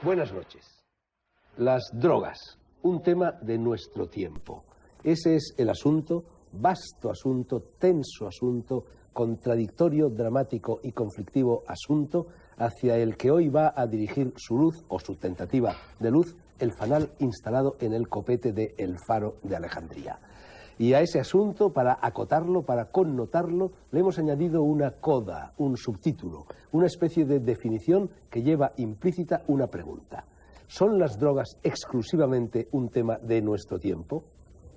Buenas noches. Las drogas, un tema de nuestro tiempo. Ese es el asunto, vasto asunto, tenso asunto, contradictorio, dramático y conflictivo asunto hacia el que hoy va a dirigir su luz, o su tentativa de luz, el fanal instalado en el copete de El Faro de Alejandría. Y a ese asunto, para acotarlo, para connotarlo, le hemos añadido una coda, un subtítulo, una especie de definición que lleva implícita una pregunta. ¿Son las drogas exclusivamente un tema de nuestro tiempo?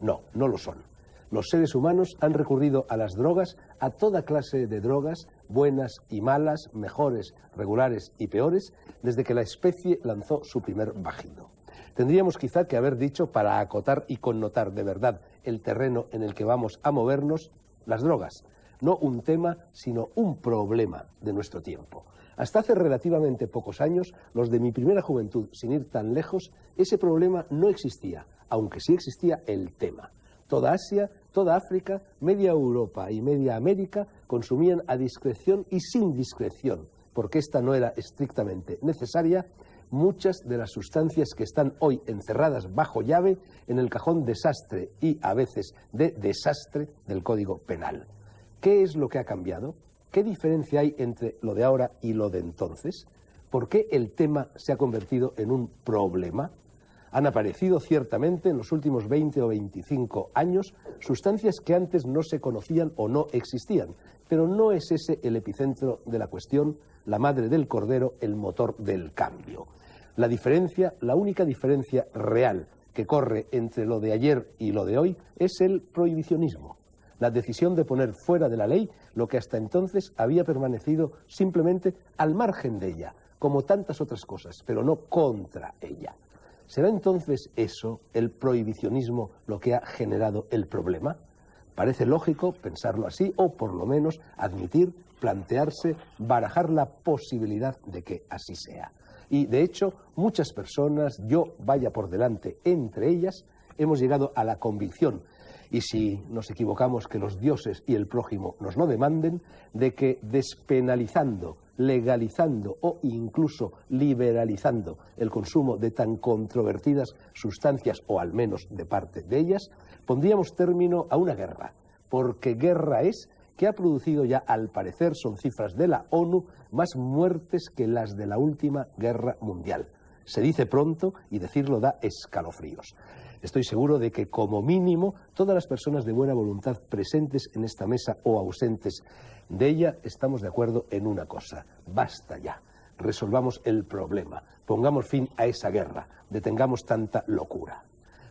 No, no lo son. Los seres humanos han recurrido a las drogas, a toda clase de drogas, buenas y malas, mejores, regulares y peores, desde que la especie lanzó su primer bajido. Tendríamos quizá que haber dicho, para acotar y connotar de verdad el terreno en el que vamos a movernos, las drogas. No un tema, sino un problema de nuestro tiempo. Hasta hace relativamente pocos años, los de mi primera juventud, sin ir tan lejos, ese problema no existía, aunque sí existía el tema. Toda Asia, toda África, media Europa y media América consumían a discreción y sin discreción, porque esta no era estrictamente necesaria, muchas de las sustancias que están hoy encerradas bajo llave en el cajón desastre y a veces de desastre del Código Penal. ¿Qué es lo que ha cambiado? ¿Qué diferencia hay entre lo de ahora y lo de entonces? ¿Por qué el tema se ha convertido en un problema? Han aparecido ciertamente en los últimos 20 o 25 años sustancias que antes no se conocían o no existían, pero no es ese el epicentro de la cuestión, la madre del cordero, el motor del cambio. La diferencia, la única diferencia real que corre entre lo de ayer y lo de hoy es el prohibicionismo, la decisión de poner fuera de la ley lo que hasta entonces había permanecido simplemente al margen de ella, como tantas otras cosas, pero no contra ella. ¿Será entonces eso, el prohibicionismo, lo que ha generado el problema? Parece lógico pensarlo así, o por lo menos admitir, plantearse, barajar la posibilidad de que así sea. Y de hecho, muchas personas, yo vaya por delante entre ellas, hemos llegado a la convicción, y si nos equivocamos que los dioses y el prójimo nos lo demanden, de que despenalizando, legalizando o incluso liberalizando el consumo de tan controvertidas sustancias, o al menos de parte de ellas, pondríamos término a una guerra, porque guerra es que ha producido ya, al parecer, son cifras de la ONU, más muertes que las de la última guerra mundial. Se dice pronto y decirlo da escalofríos. Estoy seguro de que, como mínimo, todas las personas de buena voluntad presentes en esta mesa o ausentes de ella estamos de acuerdo en una cosa: basta ya, resolvamos el problema, pongamos fin a esa guerra, detengamos tanta locura.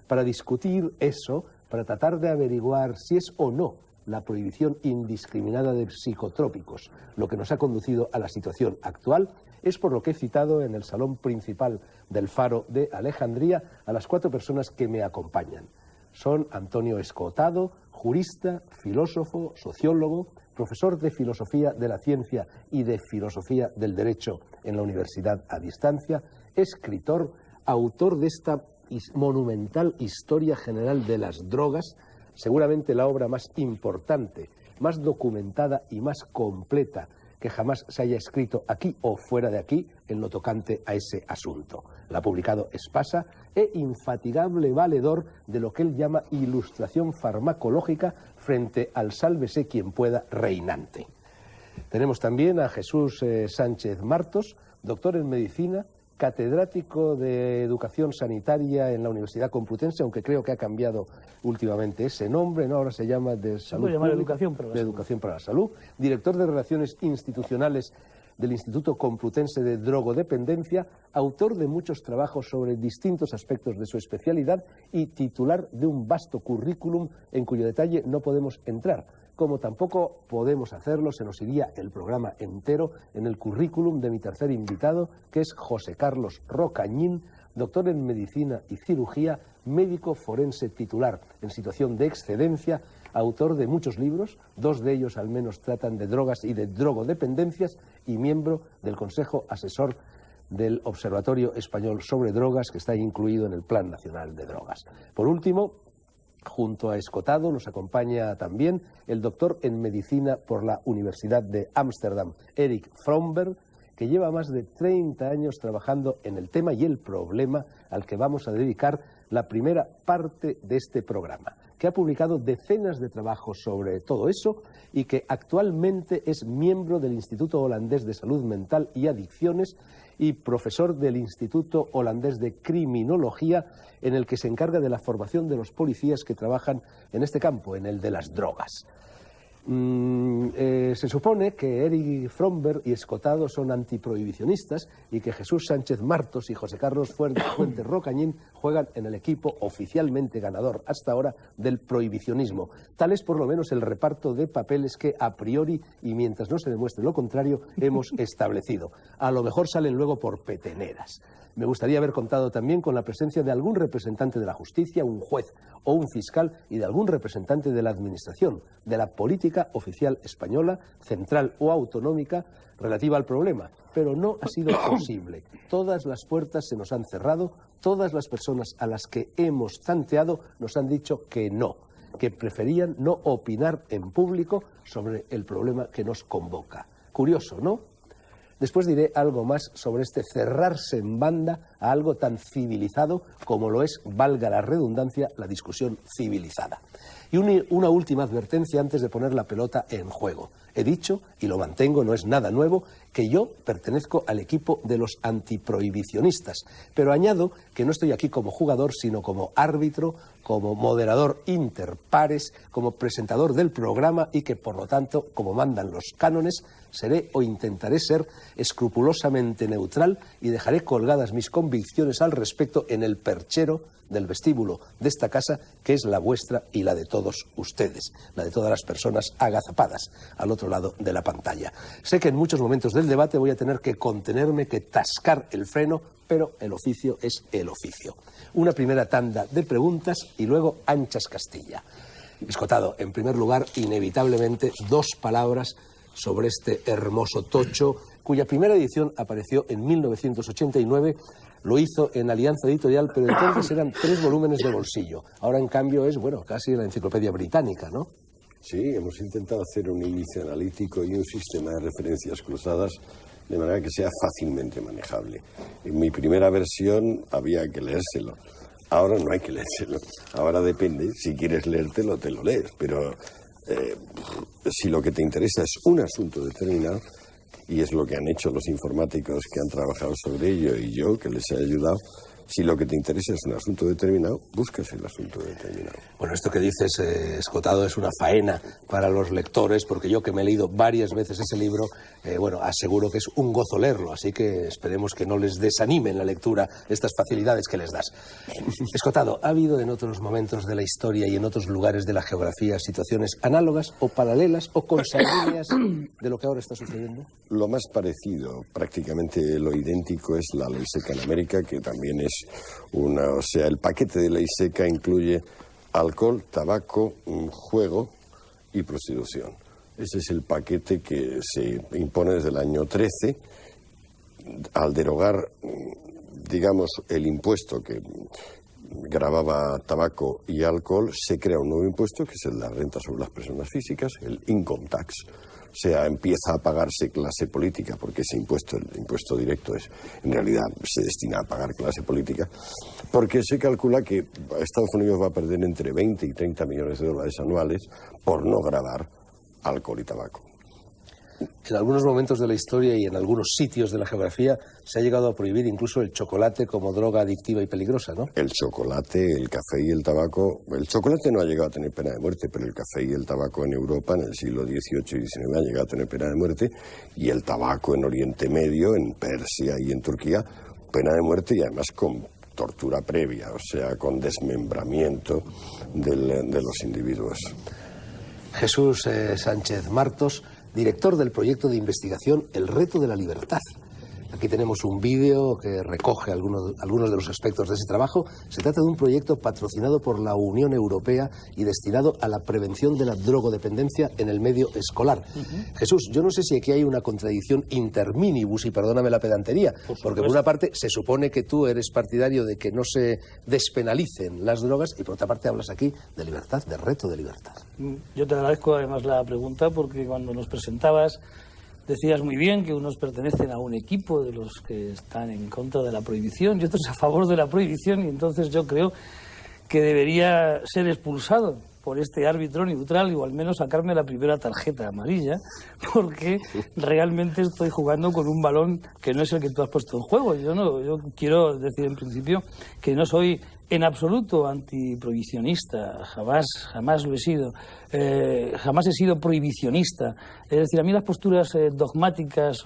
Para discutir eso, para tratar de averiguar si es o no la prohibición indiscriminada de psicotrópicos lo que nos ha conducido a la situación actual, es por lo que he citado en el salón principal del Faro de Alejandría a las 4 personas que me acompañan. Son Antonio Escotado, jurista, filósofo, sociólogo, profesor de Filosofía de la Ciencia y de Filosofía del Derecho en la Universidad a Distancia, escritor, autor de esta monumental Historia General de las Drogas, seguramente la obra más importante, más documentada y más completa que jamás se haya escrito aquí o fuera de aquí en lo tocante a ese asunto. La ha publicado Espasa, e infatigable valedor de lo que él llama ilustración farmacológica frente al sálvese quien pueda reinante. Tenemos también a Jesús Sánchez Martos, doctor en medicina, catedrático de Educación Sanitaria en la Universidad Complutense, aunque creo que ha cambiado últimamente ese nombre, ¿no? Ahora se llama de Salud Pública, Educación para la Salud, director de Relaciones Institucionales del Instituto Complutense de Drogodependencia, autor de muchos trabajos sobre distintos aspectos de su especialidad y titular de un vasto currículum en cuyo detalle no podemos entrar. Como tampoco podemos hacerlo, se nos iría el programa entero en el currículum de mi tercer invitado, que es José Carlos Rocañín, doctor en Medicina y Cirugía, médico forense titular en situación de excedencia, autor de muchos libros, 2 de ellos al menos tratan de drogas y de drogodependencias, y miembro del Consejo Asesor del Observatorio Español sobre Drogas, que está incluido en el Plan Nacional de Drogas. Por último, junto a Escotado nos acompaña también el doctor en Medicina por la Universidad de Ámsterdam, Erik Fromberg, que lleva más de 30 años trabajando en el tema y el problema al que vamos a dedicar la primera parte de este programa, que ha publicado decenas de trabajos sobre todo eso y que actualmente es miembro del Instituto Holandés de Salud Mental y Adicciones y profesor del Instituto Holandés de Criminología, en el que se encarga de la formación de los policías que trabajan en este campo, en el de las drogas. Se supone que Eric Fromberg y Escotado son antiprohibicionistas y que Jesús Sánchez Martos y José Carlos Fuentes Rocañín juegan en el equipo oficialmente ganador hasta ahora del prohibicionismo. Tal es por lo menos el reparto de papeles que a priori, y mientras no se demuestre lo contrario, hemos establecido. A lo mejor salen luego por peteneras. Me gustaría haber contado también con la presencia de algún representante de la justicia, un juez o un fiscal, y de algún representante de la administración, de la política oficial española, central o autonómica, relativa al problema. Pero no ha sido posible. Todas las puertas se nos han cerrado, todas las personas a las que hemos tanteado nos han dicho que no, que preferían no opinar en público sobre el problema que nos convoca. Curioso, ¿no? Después diré algo más sobre este cerrarse en banda a algo tan civilizado como lo es, valga la redundancia, la discusión civilizada. Y una última advertencia antes de poner la pelota en juego. He dicho, y lo mantengo, no es nada nuevo, que yo pertenezco al equipo de los antiprohibicionistas. Pero añado que no estoy aquí como jugador, sino como árbitro, como moderador inter pares, como presentador del programa y que, por lo tanto, como mandan los cánones, seré o intentaré ser escrupulosamente neutral y dejaré colgadas mis convicciones al respecto en el perchero del vestíbulo de esta casa, que es la vuestra y la de todos ustedes, la de todas las personas agazapadas al otro lado de la pantalla. Sé que en muchos momentos del debate voy a tener que contenerme, que tascar el freno, pero el oficio es el oficio. Una primera tanda de preguntas y luego Anchas Castilla. Escotado, en primer lugar, inevitablemente, dos palabras sobre este hermoso tocho, cuya primera edición apareció en 1989, lo hizo en Alianza Editorial, pero entonces eran 3 volúmenes de bolsillo. Ahora, en cambio, es, bueno, casi la enciclopedia británica, ¿no? Sí, hemos intentado hacer un índice analítico y un sistema de referencias cruzadas de manera que sea fácilmente manejable. En mi primera versión había que leérselo. Ahora no hay que leérselo. Ahora depende, si quieres leértelo, te lo lees, pero si lo que te interesa es un asunto determinado, y es lo que han hecho los informáticos que han trabajado sobre ello y yo, que les he ayudado, si lo que te interesa es un asunto determinado, buscas el asunto determinado. Bueno, esto que dices, Escotado, es una faena para los lectores, porque yo que me he leído varias veces ese libro, bueno, aseguro que es un gozo leerlo, así que esperemos que no les desanime en la lectura estas facilidades que les das. Escotado, ¿ha habido en otros momentos de la historia y en otros lugares de la geografía situaciones análogas o paralelas o consanguíneas de lo que ahora está sucediendo? Lo más parecido, prácticamente lo idéntico, es la ley seca en América, que también es o sea, el paquete de ley seca incluye alcohol, tabaco, juego y prostitución. Ese es el paquete que se impone desde el año 13 al derogar, digamos, el impuesto que gravaba tabaco y alcohol. Se crea un nuevo impuesto que es el de la renta sobre las personas físicas, el income tax. O sea, empieza a pagarse clase política, porque ese impuesto, el impuesto directo, en realidad se destina a pagar clase política, porque se calcula que Estados Unidos va a perder entre 20 y 30 millones de dólares anuales por no gravar alcohol y tabaco. En algunos momentos de la historia y en algunos sitios de la geografía se ha llegado a prohibir incluso el chocolate como droga adictiva y peligrosa, ¿no? El chocolate, el café y el tabaco. El chocolate no ha llegado a tener pena de muerte, pero el café y el tabaco en Europa en el siglo XVIII y XIX han llegado a tener pena de muerte, y el tabaco en Oriente Medio, en Persia y en Turquía, pena de muerte, y además con tortura previa, o sea, con desmembramiento de los individuos. Jesús Sánchez Martos, director del proyecto de investigación El reto de la libertad. Aquí tenemos un vídeo que recoge algunos de los aspectos de ese trabajo. Se trata de un proyecto patrocinado por la Unión Europea y destinado a la prevención de la drogodependencia en el medio escolar. Jesús, yo no sé si aquí hay una contradicción interminibus, y perdóname la pedantería, porque por una parte se supone que tú eres partidario de que no se despenalicen las drogas y por otra parte hablas aquí de libertad, de reto de libertad. Yo te agradezco además la pregunta, porque cuando nos presentabas decías muy bien que unos pertenecen a un equipo de los que están en contra de la prohibición y otros a favor de la prohibición, y entonces yo creo que debería ser expulsado por este árbitro neutral, o al menos sacarme la primera tarjeta amarilla, porque realmente estoy jugando con un balón que no es el que tú has puesto en juego. Yo quiero decir en principio que no soy en absoluto antiprohibicionista, jamás lo he sido, jamás he sido prohibicionista. Es decir, a mí las posturas dogmáticas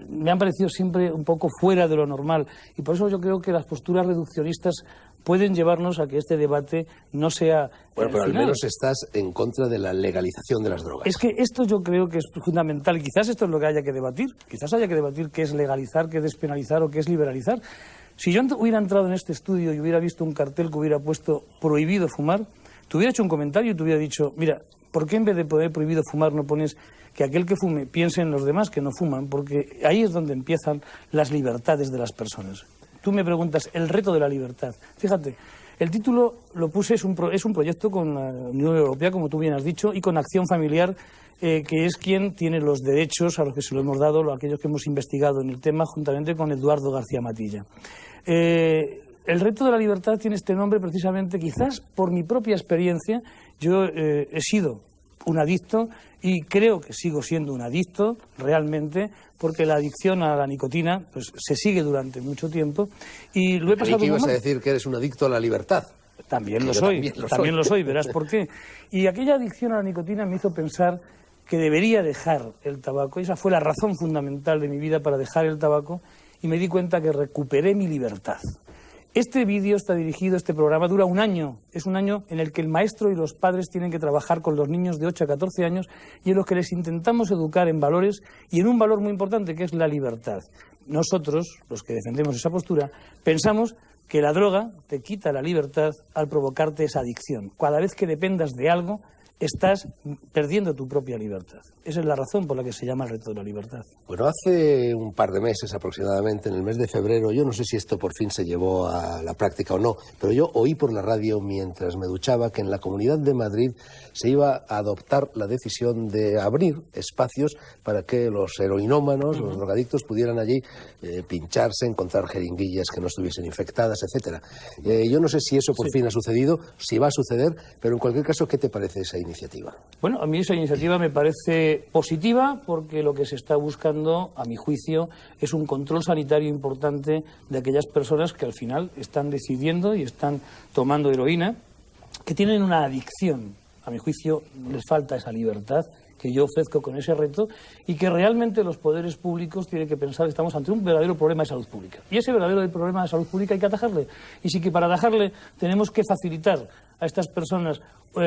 me han parecido siempre un poco fuera de lo normal, y por eso yo creo que las posturas reduccionistas pueden llevarnos a que este debate no sea... Bueno, pero al menos estás en contra de la legalización de las drogas. Es que esto yo creo que es fundamental. Quizás esto es lo que haya que debatir. Quizás haya que debatir qué es legalizar, qué es despenalizar o qué es liberalizar. Si yo hubiera entrado en este estudio y hubiera visto un cartel que hubiera puesto prohibido fumar, te hubiera hecho un comentario y te hubiera dicho, mira, ¿por qué en vez de poner prohibido fumar no pones que aquel que fume piense en los demás que no fuman? Porque ahí es donde empiezan las libertades de las personas. Tú me preguntas, el reto de la libertad. Fíjate, el título lo puse, es un proyecto con la Unión Europea, como tú bien has dicho, y con Acción Familiar, que es quien tiene los derechos a los que se lo hemos dado, a aquellos que hemos investigado en el tema, juntamente con Eduardo García Matilla. El reto de la libertad tiene este nombre precisamente, quizás por mi propia experiencia. Yo he sido un adicto y creo que sigo siendo un adicto realmente, porque la adicción a la nicotina pues se sigue durante mucho tiempo y lo he pasado. ¿Y qué ibas a decir que eres un adicto a la libertad? También lo soy, verás por qué. Y aquella adicción a la nicotina me hizo pensar que debería dejar el tabaco. Esa fue la razón fundamental de mi vida para dejar el tabaco, y me di cuenta que recuperé mi libertad. Este vídeo está dirigido, este programa dura un año. Es un año en el que el maestro y los padres tienen que trabajar con los niños de 8 a 14 años y en los que les intentamos educar en valores y en un valor muy importante que es la libertad. Nosotros, los que defendemos esa postura, pensamos que la droga te quita la libertad al provocarte esa adicción. Cada vez que dependas de algo, estás perdiendo tu propia libertad. Esa es la razón por la que se llama el reto de la libertad. Bueno, hace un par de meses aproximadamente, en el mes de febrero, yo no sé si esto por fin se llevó a la práctica o no, pero yo oí por la radio mientras me duchaba que en la Comunidad de Madrid se iba a adoptar la decisión de abrir espacios para que los heroinómanos, los drogadictos, pudieran allí pincharse, encontrar jeringuillas que no estuviesen infectadas, etcétera. Yo no sé si eso por fin ha sucedido, si va a suceder, pero en cualquier caso, ¿qué te parece esa iniciativa? Bueno, a mí esa iniciativa me parece positiva, porque lo que se está buscando, a mi juicio, es un control sanitario importante de aquellas personas que al final están decidiendo y están tomando heroína, que tienen una adicción. A mi juicio les falta esa libertad que yo ofrezco con ese reto, y que realmente los poderes públicos tienen que pensar que estamos ante un verdadero problema de salud pública. Y ese verdadero problema de salud pública hay que atajarle. Y sí que para atajarle tenemos que facilitar a estas personas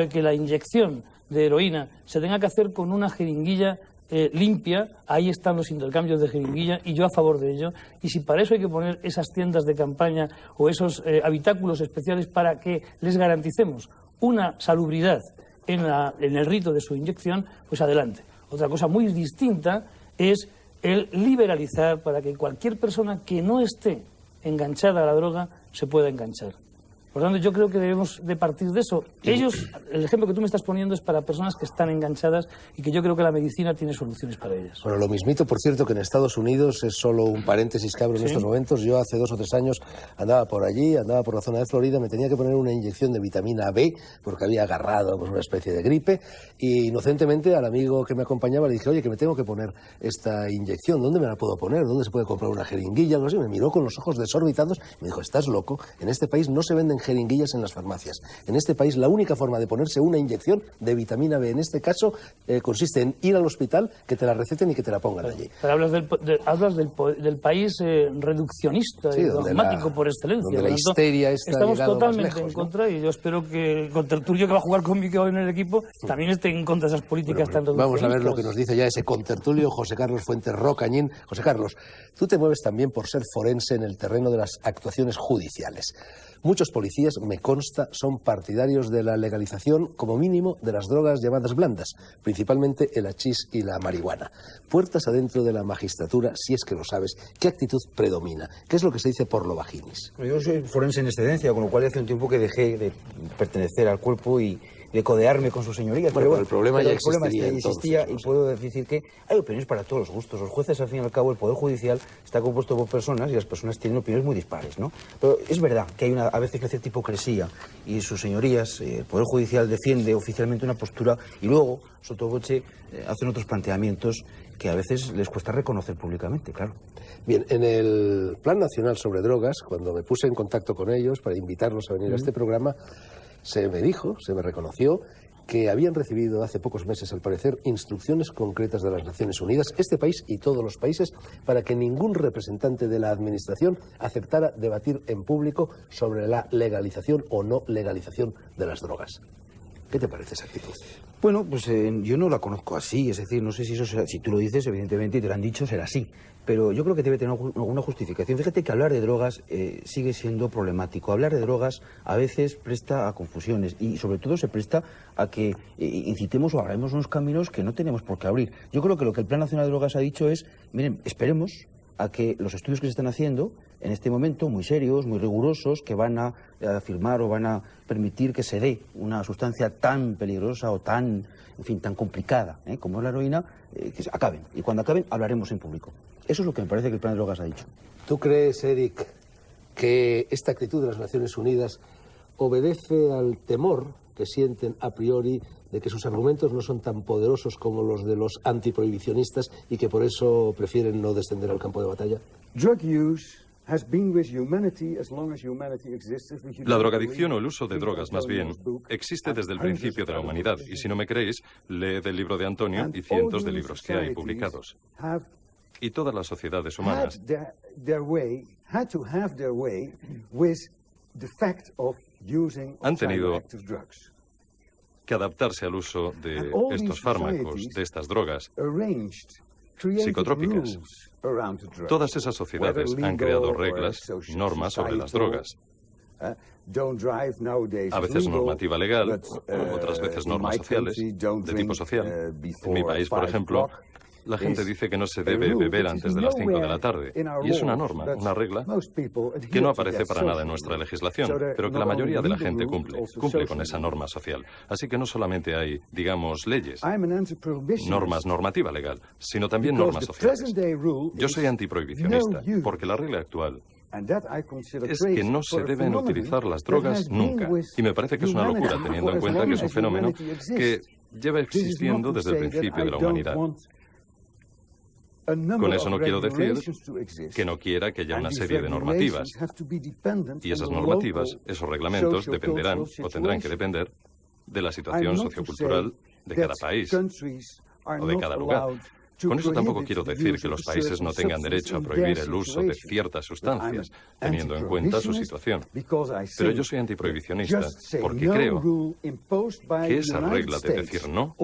que la inyección de heroína se tenga que hacer con una jeringuilla limpia. Ahí están los intercambios de jeringuilla y yo a favor de ello. Y si para eso hay que poner esas tiendas de campaña o esos habitáculos especiales para que les garanticemos una salubridad en el rito de su inyección, pues adelante. Otra cosa muy distinta es el liberalizar para que cualquier persona que no esté enganchada a la droga se pueda enganchar. Por lo tanto, yo creo que debemos de partir de eso. Ellos, el ejemplo que tú me estás poniendo es para personas que están enganchadas y que yo creo que la medicina tiene soluciones para ellas. Bueno, lo mismito, por cierto, que en Estados Unidos, es solo un paréntesis que abro en estos momentos. Yo hace 2 o 3 años andaba por allí, andaba por la zona de Florida, me tenía que poner una inyección de vitamina B porque había agarrado pues, una especie de gripe, y inocentemente al amigo que me acompañaba le dije, oye, que me tengo que poner esta inyección, ¿dónde me la puedo poner? ¿Dónde se puede comprar una jeringuilla? Algo así. Me miró con los ojos desorbitados y me dijo, estás loco, en este país no se venden jeringuillas en las farmacias. En este país la única forma de ponerse una inyección de vitamina B en este caso consiste en ir al hospital, que te la receten y que te la pongan allí. Pero hablas del país reduccionista, sí, y dogmático por excelencia. Donde la histeria está estamos totalmente lejos, en contra, ¿no? Y yo espero que el contertulio que va a jugar conmigo en el equipo también esté en contra de esas políticas tan reduccionistas. Vamos a ver lo que nos dice ya ese contertulio José Carlos Fuentes Rocañín. José Carlos, tú te mueves también por ser forense en el terreno de las actuaciones judiciales. Muchos policías, me consta, son partidarios de la legalización, como mínimo, de las drogas llamadas blandas, principalmente el hachís y la marihuana. Puertas adentro de la magistratura, si es que lo sabes, ¿qué actitud predomina? ¿Qué es lo que se dice por lo vaginis? Yo soy forense en excedencia, con lo cual hace un tiempo que dejé de pertenecer al cuerpo y de codearme con sus señorías. Bueno, pero el problema ya existía existía entonces, y puedo decir que hay opiniones para todos los gustos. Los jueces, al fin y al cabo, el Poder Judicial está compuesto por personas y las personas tienen opiniones muy dispares, ¿no? Pero es verdad que hay a veces una cierta hipocresía y sus señorías, el Poder Judicial defiende oficialmente una postura y luego, sotto voce, hacen otros planteamientos que a veces les cuesta reconocer públicamente, claro. Bien, en el Plan Nacional sobre Drogas, cuando me puse en contacto con ellos para invitarlos a venir a este programa, se me reconoció que habían recibido hace pocos meses, al parecer, instrucciones concretas de las Naciones Unidas, este país y todos los países, para que ningún representante de la Administración aceptara debatir en público sobre la legalización o no legalización de las drogas. ¿Qué te parece esa actitud? Bueno, pues yo no la conozco así, es decir, no sé si eso será, si tú lo dices, evidentemente, y te lo han dicho, será así. Pero yo creo que debe tener alguna justificación. Fíjate que hablar de drogas sigue siendo problemático. Hablar de drogas a veces presta a confusiones y sobre todo se presta a que incitemos o abramos unos caminos que no tenemos por qué abrir. Yo creo que lo que el Plan Nacional de Drogas ha dicho es, miren, esperemos a que los estudios que se están haciendo en este momento, muy serios, muy rigurosos, que van a afirmar o van a permitir que se dé una sustancia tan peligrosa o tan, en fin, tan complicada como es la heroína, que acaben. Y cuando acaben, hablaremos en público. Eso es lo que me parece que el Plan de Drogas ha dicho. ¿Tú crees, Eric, que esta actitud de las Naciones Unidas obedece al temor que sienten a priori de que sus argumentos no son tan poderosos como los de los antiprohibicionistas y que por eso prefieren no descender al campo de batalla? La drogadicción o el uso de drogas, más bien, existe desde el principio de la humanidad. Y si no me creéis, leed el libro de Antonio y cientos de libros que hay publicados. Y todas las sociedades humanas han tenido que adaptarse al uso de estos fármacos, de estas drogas psicotrópicas. Todas esas sociedades han creado reglas, normas sobre las drogas. A veces normativa legal, otras veces normas sociales, de tipo social. En mi país, por ejemplo, la gente dice que no se debe beber antes de las 5 de la tarde. Y es una norma, una regla, que no aparece para nada en nuestra legislación, pero que la mayoría de la gente cumple con esa norma social. Así que no solamente hay, digamos, leyes, normas, normativa legal, sino también normas sociales. Yo soy antiprohibicionista, porque la regla actual es que no se deben utilizar las drogas nunca. Y me parece que es una locura, teniendo en cuenta que es un fenómeno que lleva existiendo desde el principio de la humanidad. Con eso no quiero decir que no quiera que haya una serie de normativas. Y esas normativas, esos reglamentos, dependerán o tendrán que depender de la situación sociocultural de cada país o de cada lugar. Con eso tampoco quiero decir que los países no tengan derecho a prohibir el uso de ciertas sustancias, teniendo en cuenta su situación. Pero yo soy antiprohibicionista porque creo que esa regla de decir no,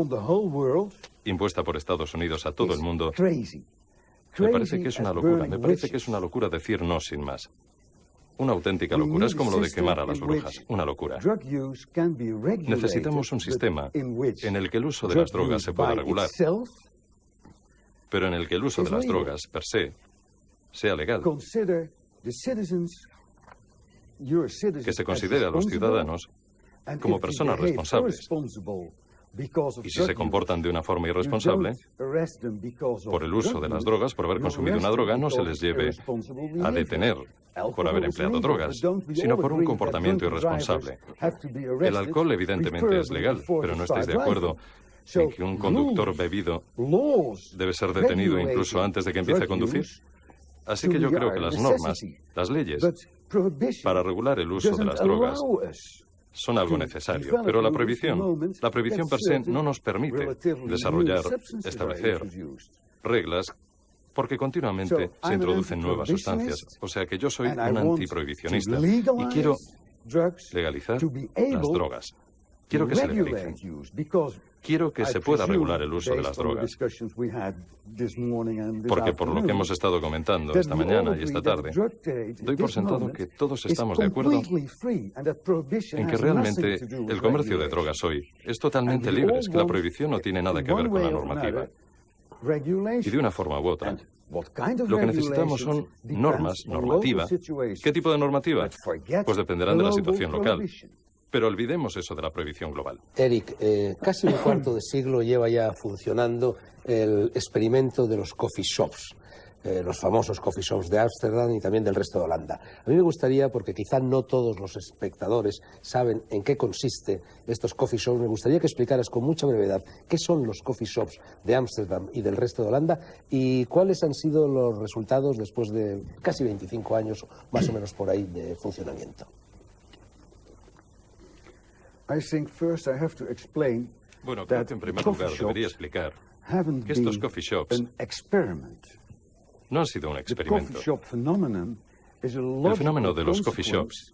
impuesta por Estados Unidos a todo el mundo, me parece que es una locura. Me parece que es una locura decir no sin más. Una auténtica locura. Es como lo de quemar a las brujas. Una locura. Necesitamos un sistema en el que el uso de las drogas se pueda regular, pero en el que el uso de las drogas, per se, sea legal. Que se considere a los ciudadanos como personas responsables. Y si se comportan de una forma irresponsable, por el uso de las drogas, por haber consumido una droga, no se les lleve a detener por haber empleado drogas, sino por un comportamiento irresponsable. El alcohol evidentemente es legal, pero ¿no estáis de acuerdo en que un conductor bebido debe ser detenido incluso antes de que empiece a conducir? Así que yo creo que las normas, las leyes, para regular el uso de las drogas son algo necesario, pero la prohibición per se no nos permite desarrollar, establecer reglas, porque continuamente se introducen nuevas sustancias. O sea que yo soy un antiprohibicionista y quiero legalizar las drogas. Quiero que se legalicen. Quiero que se pueda regular el uso de las drogas. Porque por lo que hemos estado comentando esta mañana y esta tarde, doy por sentado que todos estamos de acuerdo en que realmente el comercio de drogas hoy es totalmente libre, es que la prohibición no tiene nada que ver con la normativa. Y de una forma u otra, lo que necesitamos son normas, normativa. ¿Qué tipo de normativa? Pues dependerán de la situación local. Pero olvidemos eso de la prohibición global. Eric, casi un cuarto de siglo lleva ya funcionando el experimento de los coffee shops, los famosos coffee shops de Ámsterdam y también del resto de Holanda. A mí me gustaría, porque quizá no todos los espectadores saben en qué consiste estos coffee shops, me gustaría que explicaras con mucha brevedad qué son los coffee shops de Ámsterdam y del resto de Holanda y cuáles han sido los resultados después de casi 25 años, más o menos por ahí, de funcionamiento. Bueno, creo que en primer lugar debería explicar que estos coffee shops no han sido un experimento. El fenómeno de los coffee shops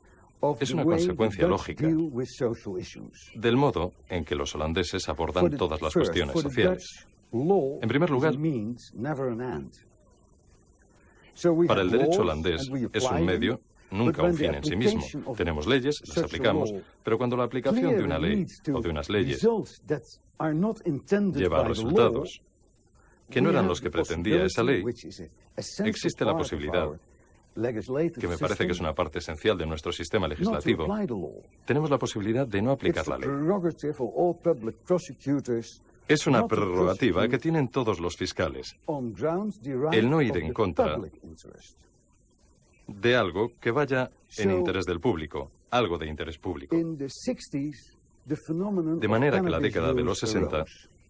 es una consecuencia lógica del modo en que los holandeses abordan todas las cuestiones sociales. En primer lugar, para el derecho holandés es un medio, nunca un fin en sí mismo. Tenemos leyes, las aplicamos, pero cuando la aplicación de una ley o de unas leyes lleva a resultados que no eran los que pretendía esa ley, existe la posibilidad, que me parece que es una parte esencial de nuestro sistema legislativo, tenemos la posibilidad de no aplicar la ley. Es una prerrogativa que tienen todos los fiscales, el no ir en contra de algo que vaya en interés del público, algo de interés público. De manera que la década de los 60,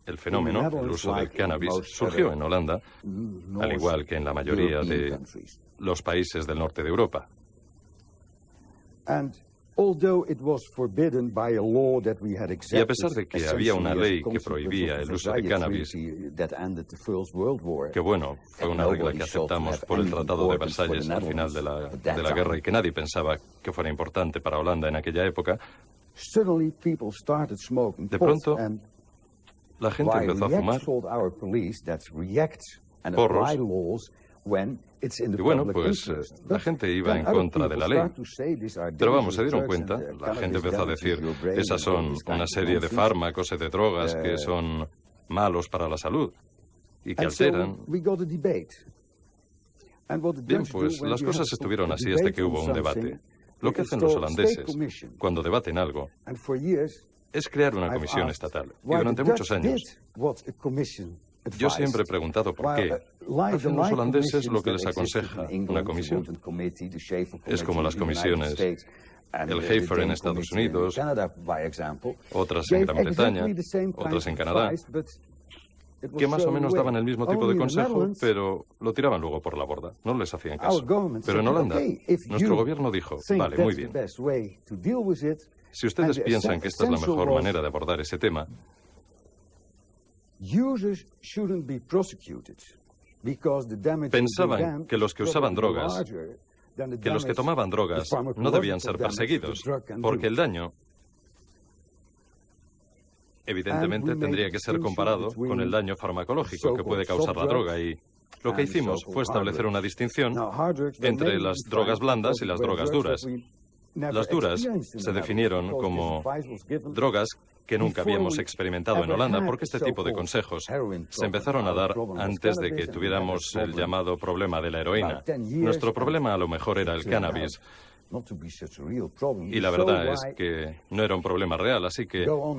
el fenómeno, el uso del cannabis, surgió en Holanda, al igual que en la mayoría de los países del norte de Europa. Y a pesar de que había una ley que prohibía el uso de cannabis, que bueno, fue una regla que aceptamos por el Tratado de Versalles al final de la guerra y que nadie pensaba que fuera importante para Holanda en aquella época, de pronto la gente empezó a fumar porros. Y bueno, pues la gente iba en contra de la ley. Pero vamos, se dieron cuenta, la gente empezó a decir, esas son una serie de fármacos y de drogas que son malos para la salud y que alteran. Bien, pues las cosas estuvieron así hasta que hubo un debate. Lo que hacen los holandeses cuando debaten algo es crear una comisión estatal. Y durante muchos años yo siempre he preguntado por qué hacen los holandeses lo que les aconseja una comisión. Es como las comisiones, el Hafer en Estados Unidos, otras en Gran Bretaña, otras en Canadá, que más o menos daban el mismo tipo de consejo, pero lo tiraban luego por la borda, no les hacían caso. Pero en Holanda, nuestro gobierno dijo, vale, muy bien. Si ustedes piensan que esta es la mejor manera de abordar ese tema, pensaban que los que usaban drogas, que los que tomaban drogas no debían ser perseguidos, porque el daño, evidentemente, tendría que ser comparado con el daño farmacológico que puede causar la droga. Y lo que hicimos fue establecer una distinción entre las drogas blandas y las drogas duras. Las duras se definieron como drogas que nunca habíamos experimentado en Holanda, porque este tipo de consejos se empezaron a dar antes de que tuviéramos el llamado problema de la heroína. Nuestro problema a lo mejor era el cannabis, y la verdad es que no era un problema real, así que ¿por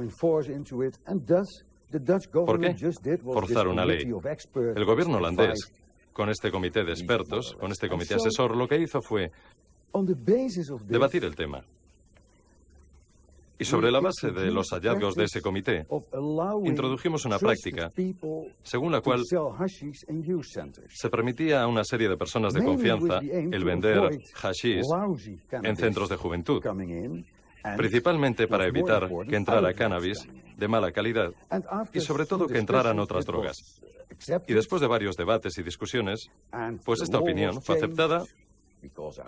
qué forzar una ley? El gobierno holandés, con este comité de expertos, con este comité asesor, lo que hizo fue debatir el tema. Y sobre la base de los hallazgos de ese comité, introdujimos una práctica según la cual se permitía a una serie de personas de confianza el vender hashish en centros de juventud, principalmente para evitar que entrara cannabis de mala calidad y sobre todo que entraran otras drogas. Y después de varios debates y discusiones, pues esta opinión fue aceptada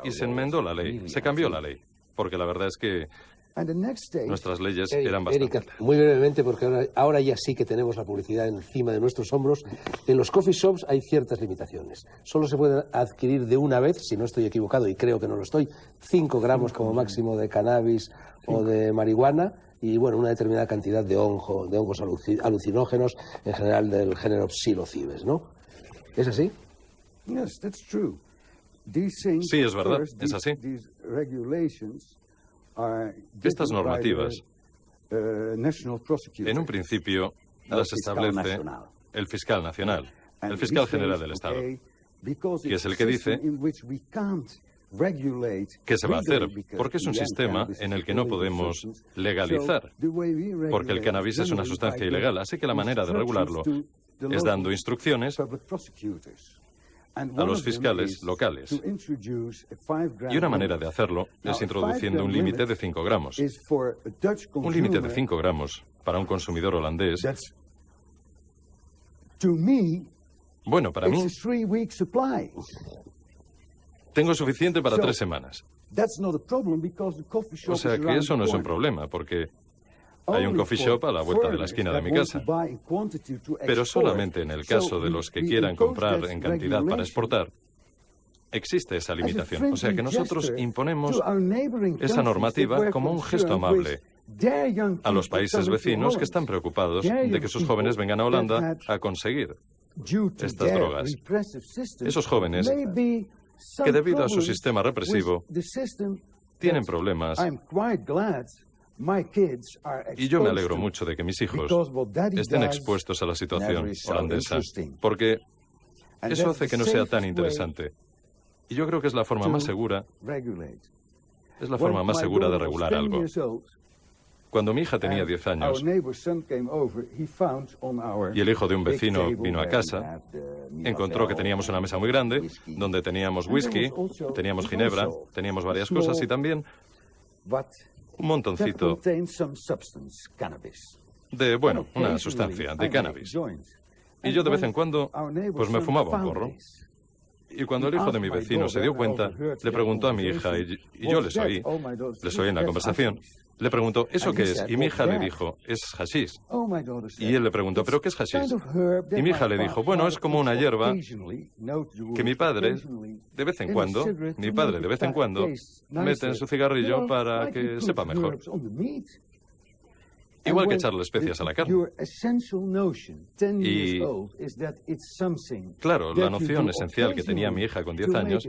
y se enmendó la ley, se cambió la ley, porque la verdad es que nuestras leyes eran bastante. Erika, muy brevemente, porque ahora ya sí que tenemos la publicidad encima de nuestros hombros. En los coffee shops hay ciertas limitaciones. Solo se pueden adquirir de una vez, si no estoy equivocado, y creo que no lo estoy, 5 gramos como máximo de cannabis o de marihuana y, bueno, una determinada cantidad de hongos alucinógenos, en general del género psilocibes, ¿no? ¿Es así? Sí, es verdad, es así. Estas normativas, en un principio, las establece el fiscal nacional, el fiscal general del Estado, que es el que dice qué se va a hacer, porque es un sistema en el que no podemos legalizar, porque el cannabis es una sustancia ilegal, así que la manera de regularlo es dando instrucciones a los fiscales locales. Y una manera de hacerlo es introduciendo un límite de 5 gramos. Un límite de 5 gramos para un consumidor holandés, bueno, para mí, tengo suficiente para 3 semanas. O sea que eso no es un problema, porque hay un coffee shop a la vuelta de la esquina de mi casa. Pero solamente en el caso de los que quieran comprar en cantidad para exportar, existe esa limitación. O sea que nosotros imponemos esa normativa como un gesto amable a los países vecinos que están preocupados de que sus jóvenes vengan a Holanda a conseguir estas drogas. Esos jóvenes que debido a su sistema represivo tienen problemas. Y yo me alegro mucho de que mis hijos estén expuestos a la situación holandesa, porque eso hace que no sea tan interesante. Y yo creo que es la forma más segura, de regular algo. Cuando mi hija tenía 10 años y el hijo de un vecino vino a casa, encontró que teníamos una mesa muy grande, donde teníamos whisky, teníamos ginebra, teníamos varias cosas y también un montoncito de, bueno, una sustancia, de cannabis. Y yo de vez en cuando, pues me fumaba un porro. Y cuando el hijo de mi vecino se dio cuenta, le preguntó a mi hija, y yo les oí en la conversación, le preguntó, ¿eso qué es? Y mi hija le dijo, es hachís. Y él le preguntó, ¿pero qué es hachís? Y mi hija le dijo, bueno, es como una hierba que mi padre, de vez en cuando, mete en su cigarrillo para que sepa mejor. Igual que echarle especias a la carne. Y, claro, la noción esencial que tenía mi hija con 10 años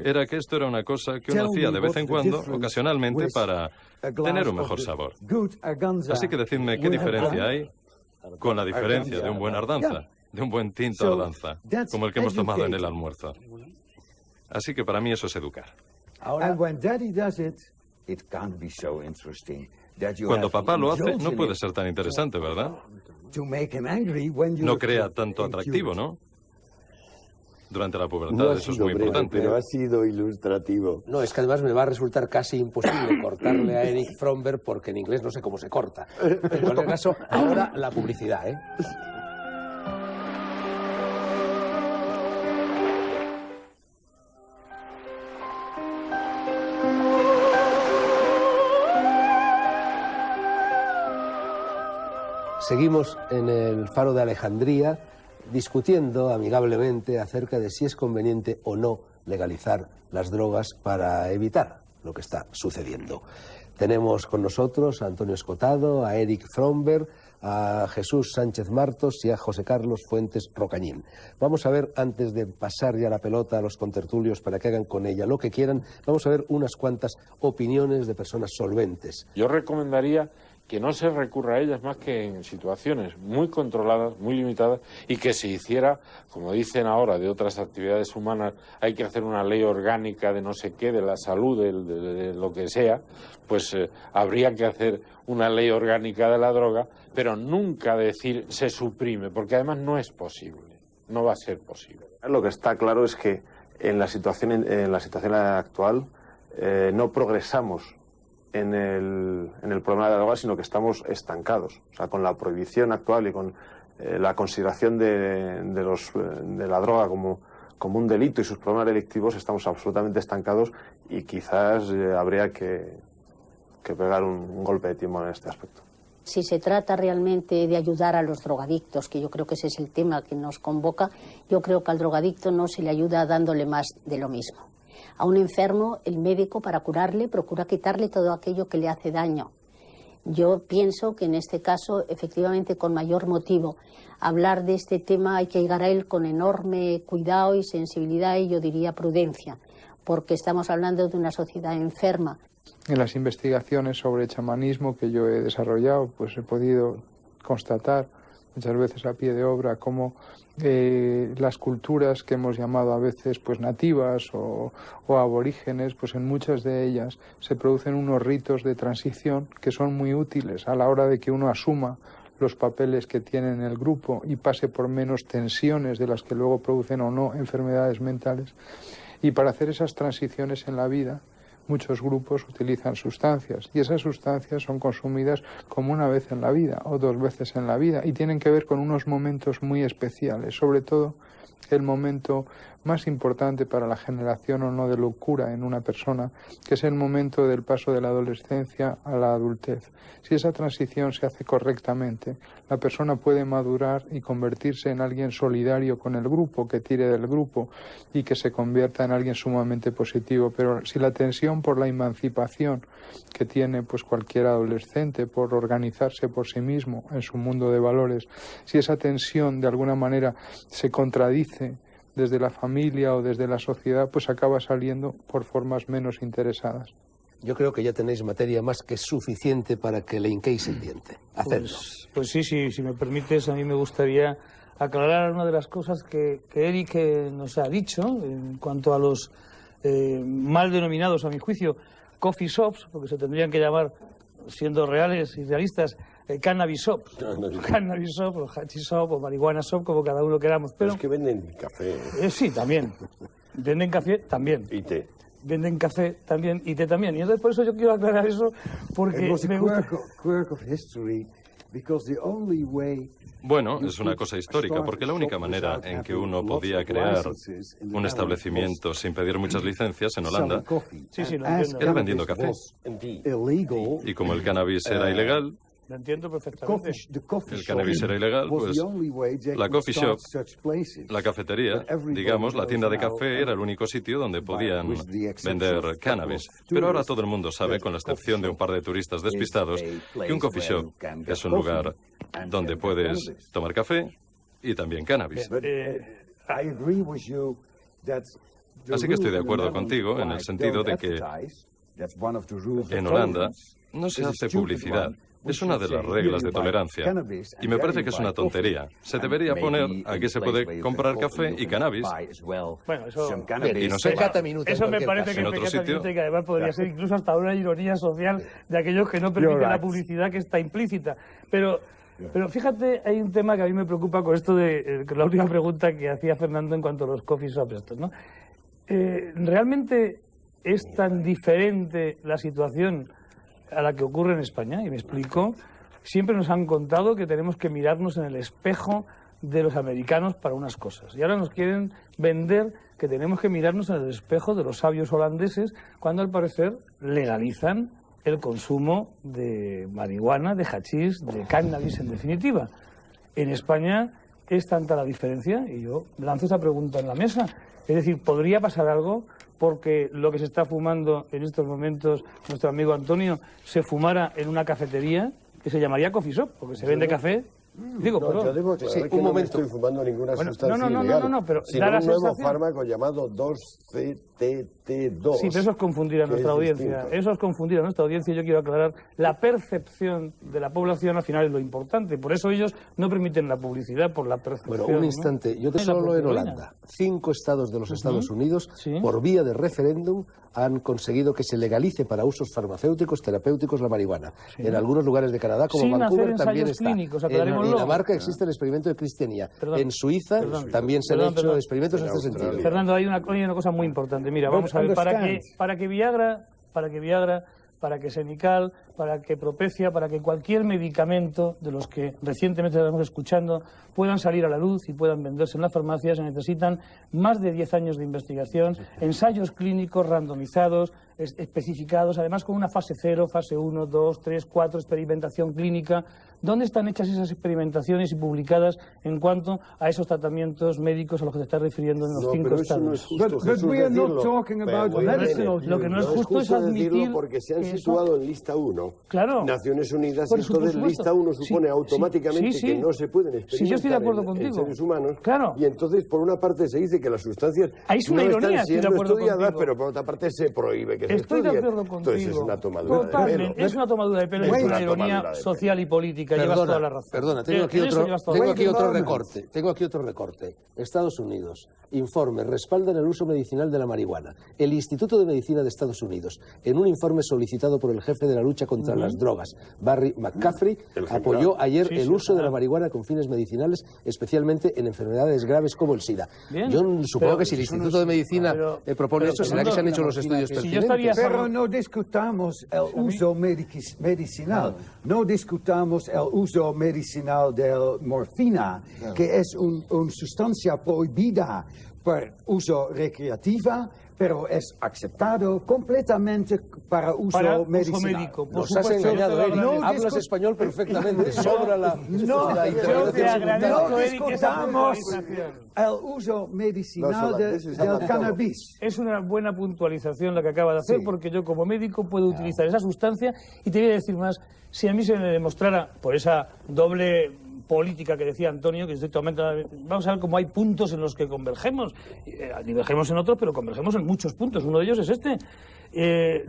era que esto era una cosa que uno hacía de vez en cuando, ocasionalmente, para tener un mejor sabor. Así que decidme qué diferencia hay con la diferencia de un buen Ardanza, de un buen tinto Ardanza, como el que hemos tomado en el almuerzo. Así que para mí eso es educar. Cuando papá lo hace, no puede ser tan interesante, ¿verdad? No crea tanto atractivo, ¿no? Durante la pubertad, eso es muy importante. Pero ha sido ilustrativo. No, es que además me va a resultar casi imposible cortarle a Eric Fromberg porque en inglés no sé cómo se corta. En cualquier caso, ahora la publicidad, ¿eh? Seguimos en el Faro de Alejandría discutiendo amigablemente acerca de si es conveniente o no legalizar las drogas para evitar lo que está sucediendo. Tenemos con nosotros a Antonio Escotado, a Eric Fromberg, a Jesús Sánchez Martos y a José Carlos Fuentes Rocañín. Vamos a ver, antes de pasar ya la pelota a los contertulios para que hagan con ella lo que quieran, vamos a ver unas cuantas opiniones de personas solventes. Yo recomendaría que no se recurra a ellas más que en situaciones muy controladas, muy limitadas, y que se hiciera, como dicen ahora, de otras actividades humanas, hay que hacer una ley orgánica de no sé qué, de la salud, de lo que sea, pues habría que hacer una ley orgánica de la droga, pero nunca decir se suprime, porque además no es posible, no va a ser posible. Lo que está claro es que en la situación actual no progresamos en el problema de la droga, sino que estamos estancados. O sea, con la prohibición actual y con la consideración de la droga como un delito y sus problemas delictivos, estamos absolutamente estancados y quizás habría que pegar un golpe de timón en este aspecto. Si se trata realmente de ayudar a los drogadictos, que yo creo que ese es el tema que nos convoca, yo creo que al drogadicto no se le ayuda dándole más de lo mismo. A un enfermo, el médico, para curarle, procura quitarle todo aquello que le hace daño. Yo pienso que en este caso, efectivamente, con mayor motivo, hablar de este tema hay que llegar a él con enorme cuidado y sensibilidad y yo diría prudencia, porque estamos hablando de una sociedad enferma. En las investigaciones sobre chamanismo que yo he desarrollado, pues he podido constatar muchas veces a pie de obra cómo las culturas que hemos llamado a veces pues nativas o aborígenes, pues en muchas de ellas se producen unos ritos de transición que son muy útiles a la hora de que uno asuma los papeles que tiene en el grupo y pase por menos tensiones de las que luego producen o no enfermedades mentales. Y para hacer esas transiciones en la vida, muchos grupos utilizan sustancias y esas sustancias son consumidas como una vez en la vida o 2 veces en la vida y tienen que ver con unos momentos muy especiales, sobre todo el momento más importante para la generación o no de locura en una persona, que es el momento del paso de la adolescencia a la adultez. Si esa transición se hace correctamente, la persona puede madurar y convertirse en alguien solidario con el grupo, que tire del grupo y que se convierta en alguien sumamente positivo. Pero si la tensión por la emancipación que tiene pues cualquier adolescente por organizarse por sí mismo en su mundo de valores, si esa tensión de alguna manera se contradice desde la familia o desde la sociedad, pues acaba saliendo por formas menos interesadas. Yo creo que ya tenéis materia más que suficiente para que le hinquéis el diente. Hacedlo. Pues sí, si me permites, a mí me gustaría aclarar una de las cosas que Eric nos ha dicho en cuanto a los mal denominados, a mi juicio, coffee shops, porque se tendrían que llamar, siendo reales y realistas, cannabis shop, cannabis shop, o hashish shop, o marihuana shop, como cada uno queramos. Pero es que venden café. Sí, también. Venden café también. Y té. Venden café también y té también. Y entonces por eso yo quiero aclarar eso, porque me gusta. Bueno, es una cosa histórica, porque la única manera en que uno podía crear un establecimiento sin pedir muchas licencias en Holanda era vendiendo café. Y como el cannabis era ilegal, lo entiendo perfectamente. El cannabis era ilegal, pues la coffee shop, la cafetería, digamos, la tienda de café era el único sitio donde podían vender cannabis. Pero ahora todo el mundo sabe, con la excepción de un par de turistas despistados, que un coffee shop es un lugar donde puedes tomar café y también cannabis. Así que estoy de acuerdo contigo en el sentido de que en Holanda no se hace publicidad. Es una de las reglas de tolerancia y me parece que es una tontería. Se debería poner aquí se puede comprar café y cannabis. Bueno, eso, y no sé, eso me parece que en otro sitio, que además podría ser incluso hasta una ironía social de aquellos que no permiten la publicidad que está implícita. Pero fíjate, hay un tema que a mí me preocupa con esto de la última pregunta que hacía Fernando en cuanto a los coffee shops estos, ¿no? ¿Realmente es tan diferente la situación a la que ocurre en España? Y me explico. Siempre nos han contado que tenemos que mirarnos en el espejo de los americanos para unas cosas. Y ahora nos quieren vender que tenemos que mirarnos en el espejo de los sabios holandeses cuando al parecer legalizan el consumo de marihuana, de hachís, de cannabis en definitiva. En España es tanta la diferencia, y yo lanzo esa pregunta en la mesa. Es decir, ¿podría pasar algo porque lo que se está fumando en estos momentos, nuestro amigo Antonio, se fumara en una cafetería que se llamaría coffee shop, porque se vende café? Digo, no, yo debo aclarar que no estoy fumando ninguna sustancia ilegal, pero sino un nuevo fármaco llamado 2-CTT2. Sí, pero eso es confundir a nuestra audiencia. Eso es confundir a nuestra audiencia. Yo quiero aclarar, la percepción de la población al final es lo importante. Por eso ellos no permiten la publicidad por la percepción. Bueno, un instante. Yo te solo en Holanda. 5 estados de los Estados Unidos, por vía de referéndum, han conseguido que se legalice para usos farmacéuticos, terapéuticos, la marihuana. En algunos lugares de Canadá, como Vancouver, también está. En Dinamarca existe el experimento de cristianía. En Suiza también se han hecho experimentos en este sentido. Fernando, hay una cosa muy importante. Mira, vamos a ver, para que Viagra, para que Senical, para que Propecia, para que cualquier medicamento de los que recientemente estamos escuchando puedan salir a la luz y puedan venderse en las farmacias, se necesitan más de 10 años de investigación, ensayos clínicos randomizados, especificados, además con una fase 0, fase 1, 2, 3, 4, experimentación clínica. ¿Dónde están hechas esas experimentaciones y publicadas en cuanto a esos tratamientos médicos a los que te estás refiriendo en los 5 estados? No es justo, Lo que no es justo es admitir porque se han situado en lista 1. Claro. Naciones Unidas, y entonces lista 1 supone automáticamente que no se pueden experimentar yo estoy de acuerdo contigo. en seres humanos. Claro. Y entonces, por una parte, se dice que las sustancias no están siendo estudiadas, pero por otra parte se prohíbe que se estudien. Estoy de acuerdo contigo. Entonces es una tomadura de pelo. Es una tomadura de pelo, es una ironía social y política. Llevas toda la razón. Perdona, tengo aquí otro recorte. Estados Unidos, informe, respaldan el uso medicinal de la marihuana. El Instituto de Medicina de Estados Unidos, en un informe solicitado por el jefe de la lucha contra las drogas, Barry McCaffrey, apoyó ayer el uso de la marihuana con fines medicinales, especialmente en enfermedades graves como el SIDA. Bien, yo supongo que si el Instituto de Medicina propone eso, será que se han hecho los estudios pertinentes. Pero no discutamos el uso medicinal, no discutamos el uso medicinal de morfina, que es una sustancia prohibida por uso recreativa, pero es aceptado completamente para uso medicinal. Médico. Nos has engañado, Eric. Hablas español perfectamente. Sobra la No discutamos el uso medicinal del cannabis. Es una buena puntualización la que acaba de hacer, porque yo como médico puedo utilizar esa sustancia, y te voy a decir más, si a mí se me demostrara por esa doble política que decía Antonio, que estoy totalmente... Vamos a ver cómo hay puntos en los que convergemos. Divergemos en otros, pero convergemos en muchos puntos. Uno de ellos es este.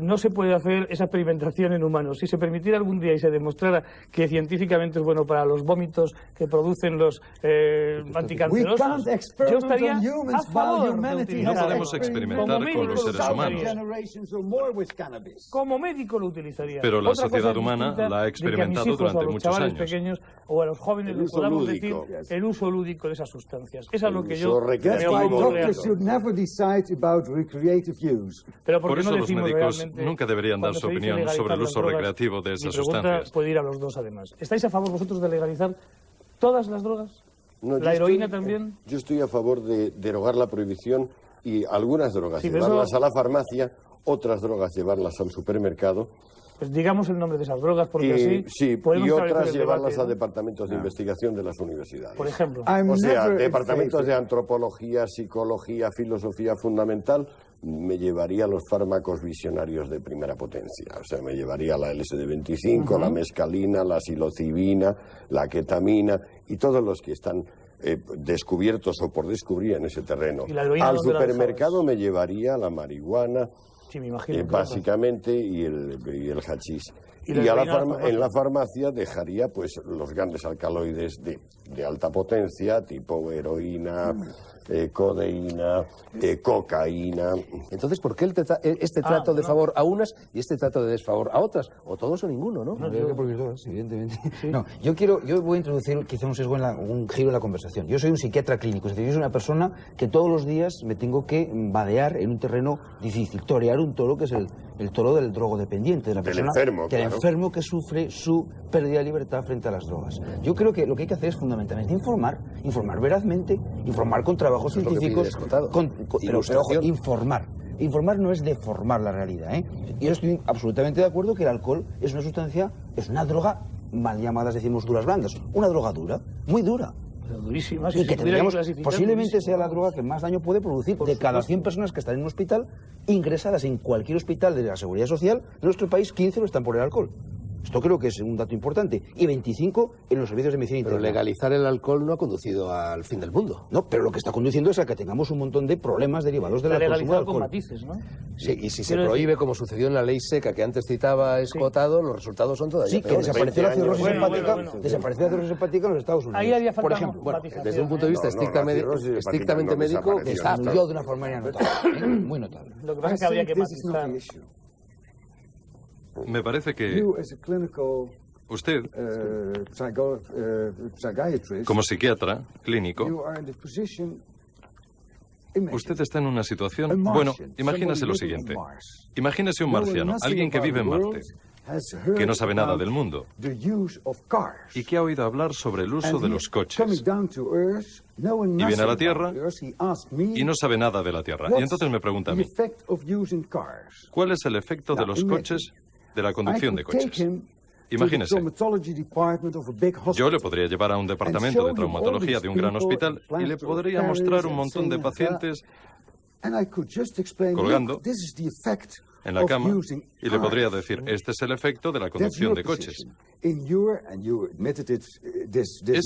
No se puede hacer esa experimentación en humanos. Si se permitiera algún día y se demostrara que científicamente es bueno para los vómitos que producen los anticancerosos, yo estaría a favor de utilizar. No podemos experimentar con los seres humanos. Como médico lo utilizaría. Pero la sociedad humana la ha experimentado durante muchos años. Pequeños, o a los jóvenes les podamos decir el uso lúdico de esas sustancias. Eso es lo que yo Pero por eso los médicos nunca deberían dar su opinión sobre el uso recreativo de esas sustancias. Puede ir a los dos, además. ¿Estáis a favor vosotros de legalizar todas las drogas? ¿La heroína también? Yo estoy a favor de derogar la prohibición y algunas drogas llevarlas a la farmacia, otras drogas llevarlas al supermercado. Pues digamos el nombre de esas drogas, porque así podemos y otras llevarlas a departamentos de investigación de las universidades. Por ejemplo. O sea, departamentos de antropología, psicología, filosofía fundamental, me llevaría los fármacos visionarios de primera potencia. O sea, me llevaría la LSD-25, la mescalina, la psilocibina, la ketamina y todos los que están descubiertos o por descubrir en ese terreno. Al supermercado me llevaría la marihuana, sí, me imagino, básicamente, y el hachís. Y en la farmacia dejaría pues los grandes alcaloides de alta potencia, tipo heroína, codeína, cocaína. Entonces, ¿por qué este trato de favor a unas y este trato de desfavor a otras? O todos o ninguno, ¿no? No, yo creo que porque todas, evidentemente. Sí. No, yo voy a introducir quizá un sesgo un giro en la conversación. Yo soy un psiquiatra clínico, es decir, yo soy una persona que todos los días me tengo que vadear en un terreno difícil, torear un toro que es el toro del drogodependiente, de la persona enfermo que sufre su pérdida de libertad frente a las drogas. Yo creo que lo que hay que hacer es fundamentalmente informar verazmente, informar con trabajos científicos, pero ojo, informar. Informar no es deformar la realidad, ¿eh? Yo estoy absolutamente de acuerdo que el alcohol es una sustancia, es una droga mal llamadas, decimos, duras blandas, una droga dura, muy dura. Pero durísima, y que tendríamos, posiblemente sea la droga que más daño puede producir. De cada 100 personas que están en un hospital, ingresadas en cualquier hospital de la Seguridad Social, en nuestro país 15 lo están por el alcohol. Esto creo que es un dato importante. Y 25 en los servicios de medicina interna. Pero legalizar el alcohol no ha conducido al fin del mundo. No, pero lo que está conduciendo es a que tengamos un montón de problemas derivados del consumo de alcohol. Con matices, ¿no? Sí, y si se prohíbe, como sucedió en la ley seca que antes citaba Escotado, los resultados son todavía peores. Que desapareció la cirrosis hepática, desapareció la cirrosis hepática en los Estados Unidos. Ahí haría falta, por ejemplo. Bueno, desde un punto de vista estrictamente médico, desarrolló de una forma notable, muy notable. Lo que pasa es que habría que matizar. Me parece que usted, como psiquiatra clínico, usted está en una situación... Bueno, imagínese lo siguiente. Imagínese un marciano, alguien que vive en Marte, que no sabe nada del mundo y que ha oído hablar sobre el uso de los coches. Y viene a la Tierra y no sabe nada de la Tierra. Y entonces me pregunta a mí, ¿cuál es el efecto de los coches, de la conducción de coches? Imagínese, yo le podría llevar a un departamento de traumatología de un gran hospital y le podría mostrar un montón de pacientes colgando en la cama, y le podría decir, este es el efecto de la conducción de coches. Esa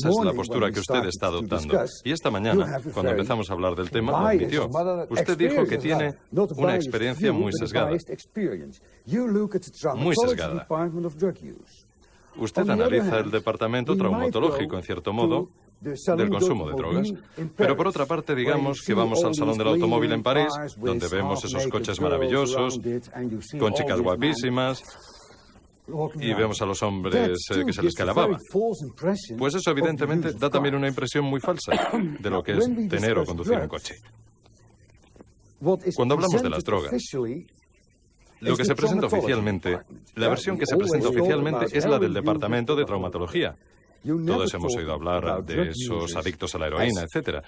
es la postura que usted está adoptando. Y esta mañana, cuando empezamos a hablar del tema, lo admitió. Usted dijo que tiene una experiencia muy sesgada. Muy sesgada. Usted analiza el departamento traumatológico, en cierto modo, del consumo de drogas. Pero por otra parte, digamos que vamos al Salón del Automóvil en París, donde vemos esos coches maravillosos, con chicas guapísimas, y vemos a los hombres que se les cae la baba. Pues eso evidentemente da también una impresión muy falsa de lo que es tener o conducir un coche. Cuando hablamos de las drogas, lo que se presenta oficialmente, la versión que se presenta oficialmente es la del Departamento de Traumatología. Todos hemos oído hablar de esos adictos a la heroína, etc.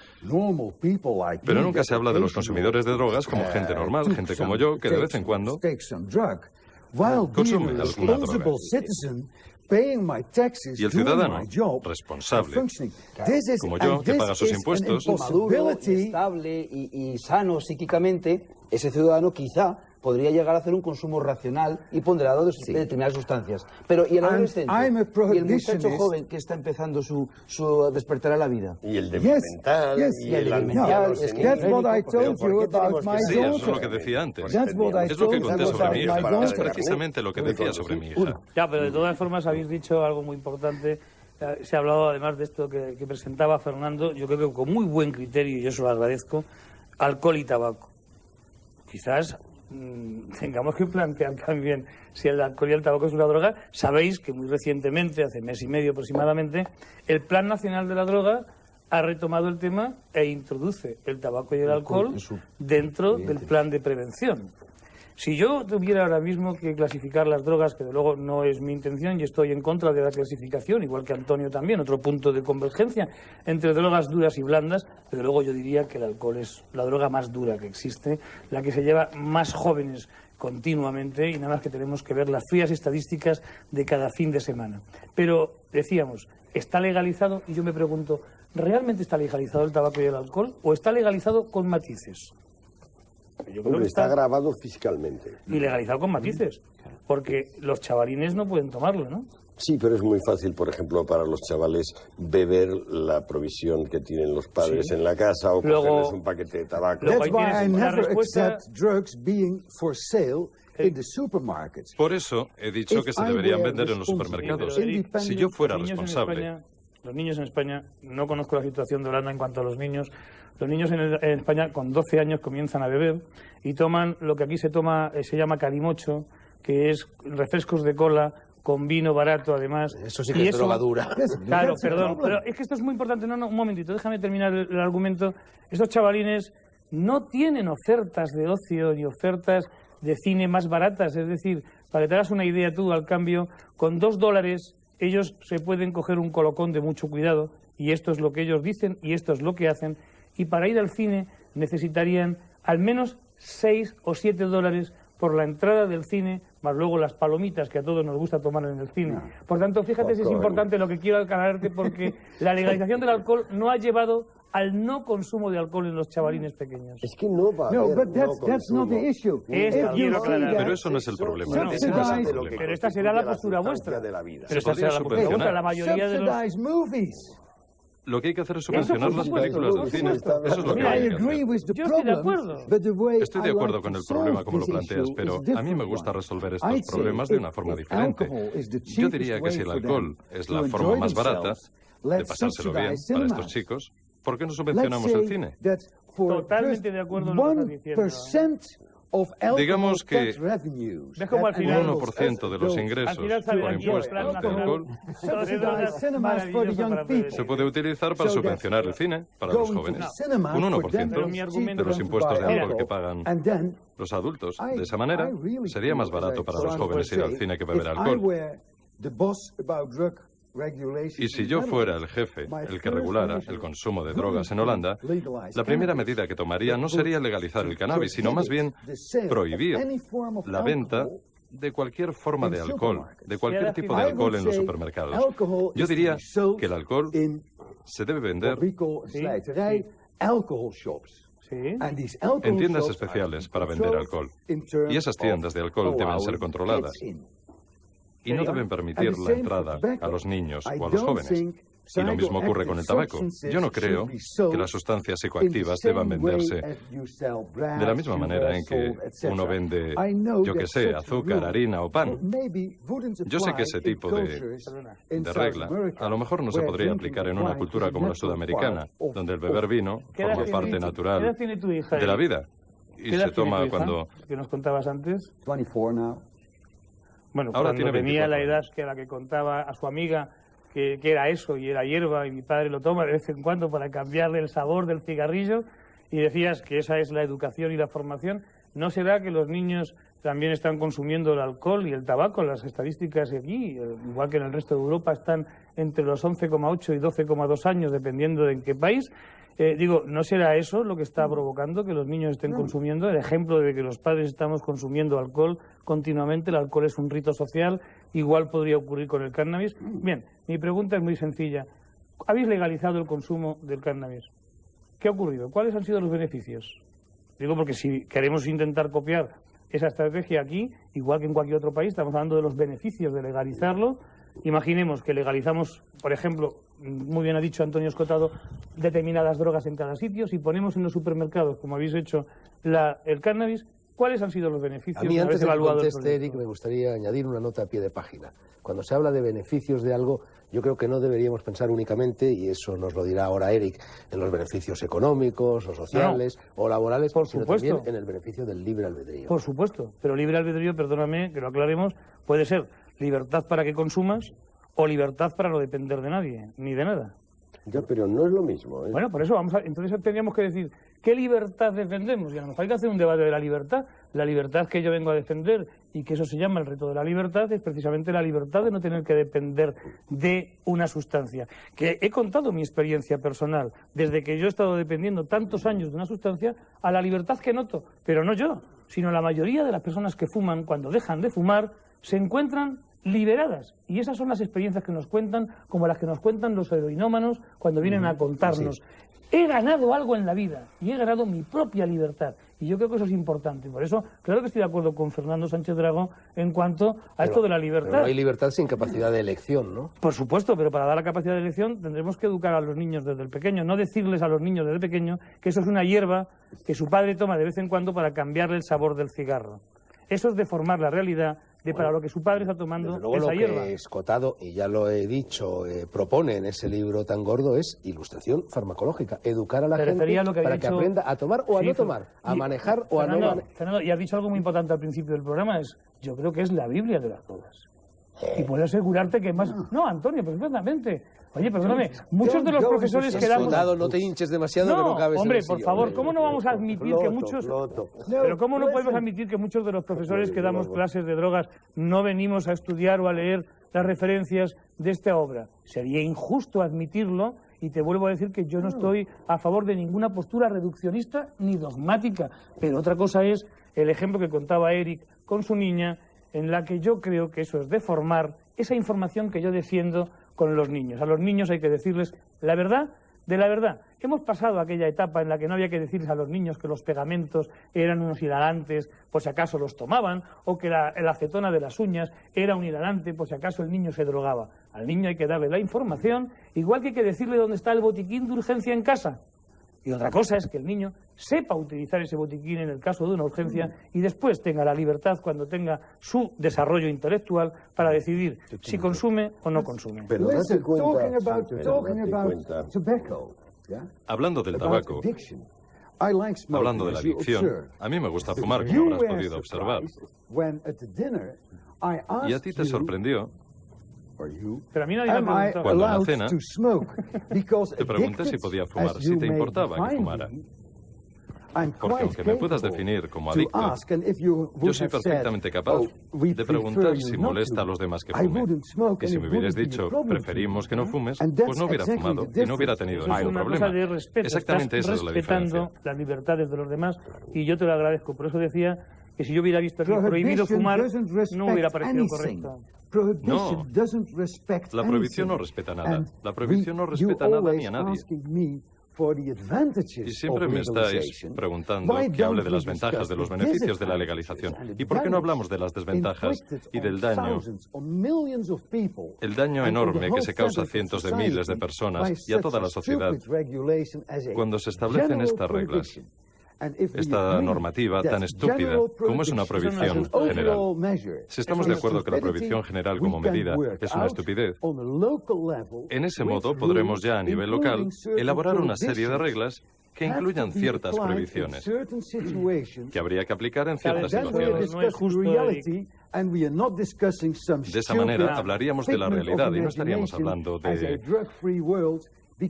Pero nunca se habla de los consumidores de drogas como gente normal, gente como yo, que de vez en cuando consume alguna droga. Y el ciudadano responsable, como yo, que paga sus impuestos, maduro, estable y sano psíquicamente, ese ciudadano quizá podría llegar a hacer un consumo racional y ponderado de determinadas sustancias. Pero ¿y el adolescente? ¿Y el muchacho joven que está empezando su despertar a la vida? Y el deber mental, y el anciano. Sí, eso es lo que decía antes. Es lo que conté sobre mi hija. Es precisamente lo que decía sobre mi hija. Ya, pero de todas formas habéis dicho algo muy importante. Se ha hablado además de esto que presentaba Fernando, yo creo que con muy buen criterio, y yo se lo agradezco, alcohol y tabaco. Quizás tengamos que plantear también si el alcohol y el tabaco es una droga. Sabéis que muy recientemente, hace mes y medio aproximadamente, el Plan Nacional de la Droga ha retomado el tema e introduce el tabaco y el alcohol dentro del plan de prevención. Si yo tuviera ahora mismo que clasificar las drogas, que de luego no es mi intención y estoy en contra de la clasificación, igual que Antonio también, otro punto de convergencia entre drogas duras y blandas, desde luego yo diría que el alcohol es la droga más dura que existe, la que se lleva más jóvenes continuamente, y nada más que tenemos que ver las frías estadísticas de cada fin de semana. Pero decíamos, ¿está legalizado? Y yo me pregunto, ¿realmente está legalizado el tabaco y el alcohol o está legalizado con matices? Yo creo que está grabado fiscalmente. Y legalizado con matices, porque los chavalines no pueden tomarlo, ¿no? Sí, pero es muy fácil, por ejemplo, para los chavales beber la provisión que tienen los padres en la casa o cogerles un paquete de tabaco. Por eso he dicho que se deberían vender en los supermercados. Si yo fuera responsable... Los niños en España, no conozco la situación de Holanda en cuanto a los niños en España con 12 años comienzan a beber y toman lo que aquí se llama calimocho, que es refrescos de cola con vino barato además. Eso sí que es drogadura. Claro, perdón, pero es que esto es muy importante. No, un momentito, déjame terminar el argumento. Estos chavalines no tienen ofertas de ocio ni ofertas de cine más baratas, es decir, para que te hagas una idea tú, al cambio, con $2 ellos se pueden coger un colocón de mucho cuidado, y esto es lo que ellos dicen y esto es lo que hacen, y para ir al cine necesitarían al menos $6 o $7 por la entrada del cine, más luego las palomitas que a todos nos gusta tomar en el cine. Por tanto, fíjate si es importante lo que quiero aclararte, porque la legalización del alcohol no ha llevado al no consumo de alcohol en los chavalines pequeños. Es que no va a haber no consumo. Pero eso no es el problema. Pero esta será la postura vuestra. Pero esta será la postura vuestra. La mayoría de los... Lo que hay que hacer es subvencionar las películas del cine. Eso es lo que hay que hacer. Yo estoy de acuerdo. Estoy de acuerdo con el problema como lo planteas, pero a mí me gusta resolver estos problemas de una forma diferente. Yo diría que si el alcohol es la forma más barata de pasárselo bien para estos chicos, ¿por qué no subvencionamos el cine? Totalmente de acuerdo en lo que estás diciendo. Digamos que ¿ves cómo al final, un 1% de los ingresos por impuestos de alcohol se puede utilizar para subvencionar el cine para los jóvenes. Un 1% de los impuestos de alcohol que pagan los adultos. De esa manera sería más barato para los jóvenes ir al cine que beber alcohol. Y si yo fuera el jefe, el que regulara el consumo de drogas en Holanda, la primera medida que tomaría no sería legalizar el cannabis, sino más bien prohibir la venta de cualquier forma de alcohol, de cualquier tipo de alcohol en los supermercados. Yo diría que el alcohol se debe vender en tiendas especiales para vender alcohol. Y esas tiendas de alcohol deben ser controladas. Y no deben permitir la entrada a los niños o a los jóvenes. Y lo mismo ocurre con el tabaco. Yo no creo que las sustancias psicoactivas deban venderse de la misma manera en que uno vende, yo que sé, azúcar, harina o pan. Yo sé que ese tipo de regla a lo mejor no se podría aplicar en una cultura como la sudamericana, donde el beber vino forma parte natural de la vida. Y se toma cuando... ¿Qué nos contabas antes? 24 now. Bueno, ahora cuando tenía la edad que la que contaba a su amiga que era eso y era hierba y mi padre lo toma de vez en cuando para cambiarle el sabor del cigarrillo y decías que esa es la educación y la formación, ¿no será que los niños también están consumiendo el alcohol y el tabaco? Las estadísticas aquí, igual que en el resto de Europa, están entre los 11,8 y 12,2 años, dependiendo de en qué país. ¿No será eso lo que está provocando que los niños estén consumiendo? El ejemplo de que los padres estamos consumiendo alcohol continuamente, el alcohol es un rito social, igual podría ocurrir con el cannabis. Bien, mi pregunta es muy sencilla. ¿Habéis legalizado el consumo del cannabis? ¿Qué ha ocurrido? ¿Cuáles han sido los beneficios? Digo porque si queremos intentar copiar esa estrategia aquí, igual que en cualquier otro país, estamos hablando de los beneficios de legalizarlo. Imaginemos que legalizamos, por ejemplo, muy bien ha dicho Antonio Escotado, determinadas drogas en cada sitio. Si ponemos en los supermercados, como habéis hecho, el cannabis, ¿cuáles han sido los beneficios? A mí, antes de que conteste, Eric, me gustaría añadir una nota a pie de página. Cuando se habla de beneficios de algo, yo creo que no deberíamos pensar únicamente, y eso nos lo dirá ahora Eric, en los beneficios económicos o sociales o laborales, sino también en el beneficio del libre albedrío. Por supuesto, pero libre albedrío, perdóname que lo aclaremos, puede ser libertad para que consumas o libertad para no depender de nadie, ni de nada. Ya, pero no es lo mismo, ¿eh? Bueno, por eso entonces tendríamos que decir ¿qué libertad defendemos? Y a lo mejor hay que hacer un debate de la libertad. La libertad que yo vengo a defender, y que eso se llama el reto de la libertad, es precisamente la libertad de no tener que depender de una sustancia. Que he contado mi experiencia personal, desde que yo he estado dependiendo tantos años de una sustancia, a la libertad que noto, pero no yo, sino la mayoría de las personas que fuman, cuando dejan de fumar, se encuentran liberadas. Y esas son las experiencias que nos cuentan, como las que nos cuentan los heroinómanos cuando vienen a contarnos. Sí. He ganado algo en la vida y he ganado mi propia libertad. Y yo creo que eso es importante. Por eso, claro que estoy de acuerdo con Fernando Sánchez Dragó en cuanto a esto de la libertad. Pero no hay libertad sin capacidad de elección, ¿no? Por supuesto, pero para dar la capacidad de elección tendremos que educar a los niños desde el pequeño. No decirles a los niños desde pequeño que eso es una hierba que su padre toma de vez en cuando para cambiarle el sabor del cigarro. Eso es deformar la realidad de para lo que su padre está tomando esa hierba. Lo que Escotado, y ya lo he dicho, propone en ese libro tan gordo es ilustración farmacológica. Educar a la gente para que aprenda a tomar o a no tomar, a manejar o a no manejar. Fernando, y has dicho algo muy importante al principio del programa, yo creo que es la Biblia de las drogas. Y puedo asegurarte que más... No, Antonio, perfectamente. Oye, perdóname, muchos de los profesores que damos... Escotado, no te hinches demasiado, que no cabes hombre, en el por sillón. favor, ¿cómo no vamos a admitir que muchos... Pero ¿cómo no podemos admitir que muchos de los profesores que damos clases de drogas no venimos a estudiar o a leer las referencias de esta obra? Sería injusto admitirlo, y te vuelvo a decir que yo no estoy a favor de ninguna postura reduccionista ni dogmática. Pero otra cosa es el ejemplo que contaba Eric con su niña, en la que yo creo que eso es deformar esa información que yo defiendo con los niños. A los niños hay que decirles la verdad de la verdad. Hemos pasado aquella etapa en la que no había que decirles a los niños que los pegamentos eran unos hilarantes, por si acaso los tomaban, o que la acetona de las uñas era un hilarante, por si acaso el niño se drogaba. Al niño hay que darle la información, igual que hay que decirle dónde está el botiquín de urgencia en casa. Y otra cosa es que el niño sepa utilizar ese botiquín en el caso de una urgencia y después tenga la libertad, cuando tenga su desarrollo intelectual, para decidir si consume o no consume. Pero date cuenta, hablando del tabaco, hablando de la adicción, a mí me gusta fumar, como habrás podido observar. Y a ti te sorprendió. Pero a mí nadie me ha preguntado. Cuando en la cena te pregunté si podía fumar, si te importaba que fumara. Porque aunque me puedas definir como adicto, yo soy perfectamente capaz de preguntar si molesta a los demás que fumen. Y si me hubieras dicho, preferimos que no fumes, pues no hubiera fumado y no hubiera tenido ningún problema. De respeto. Exactamente esa es la diferencia. Respetando las libertades de los demás, y yo te lo agradezco. Por eso decía que si yo hubiera visto aquí prohibido fumar, no hubiera parecido correcto. No, la prohibición no respeta nada. La prohibición no respeta nada ni a nadie. Y siempre me estáis preguntando que hable de las ventajas, de los beneficios de la legalización. ¿Y por qué no hablamos de las desventajas y del daño? El daño enorme que se causa a cientos de miles de personas y a toda la sociedad cuando se establecen estas reglas. Esta normativa tan estúpida como es una prohibición general. Si estamos de acuerdo que la prohibición general como medida es una estupidez, en ese modo podremos ya a nivel local elaborar una serie de reglas que incluyan ciertas prohibiciones que habría que aplicar en ciertas situaciones. No es justo, Eric. De esa manera hablaríamos de la realidad y no estaríamos hablando de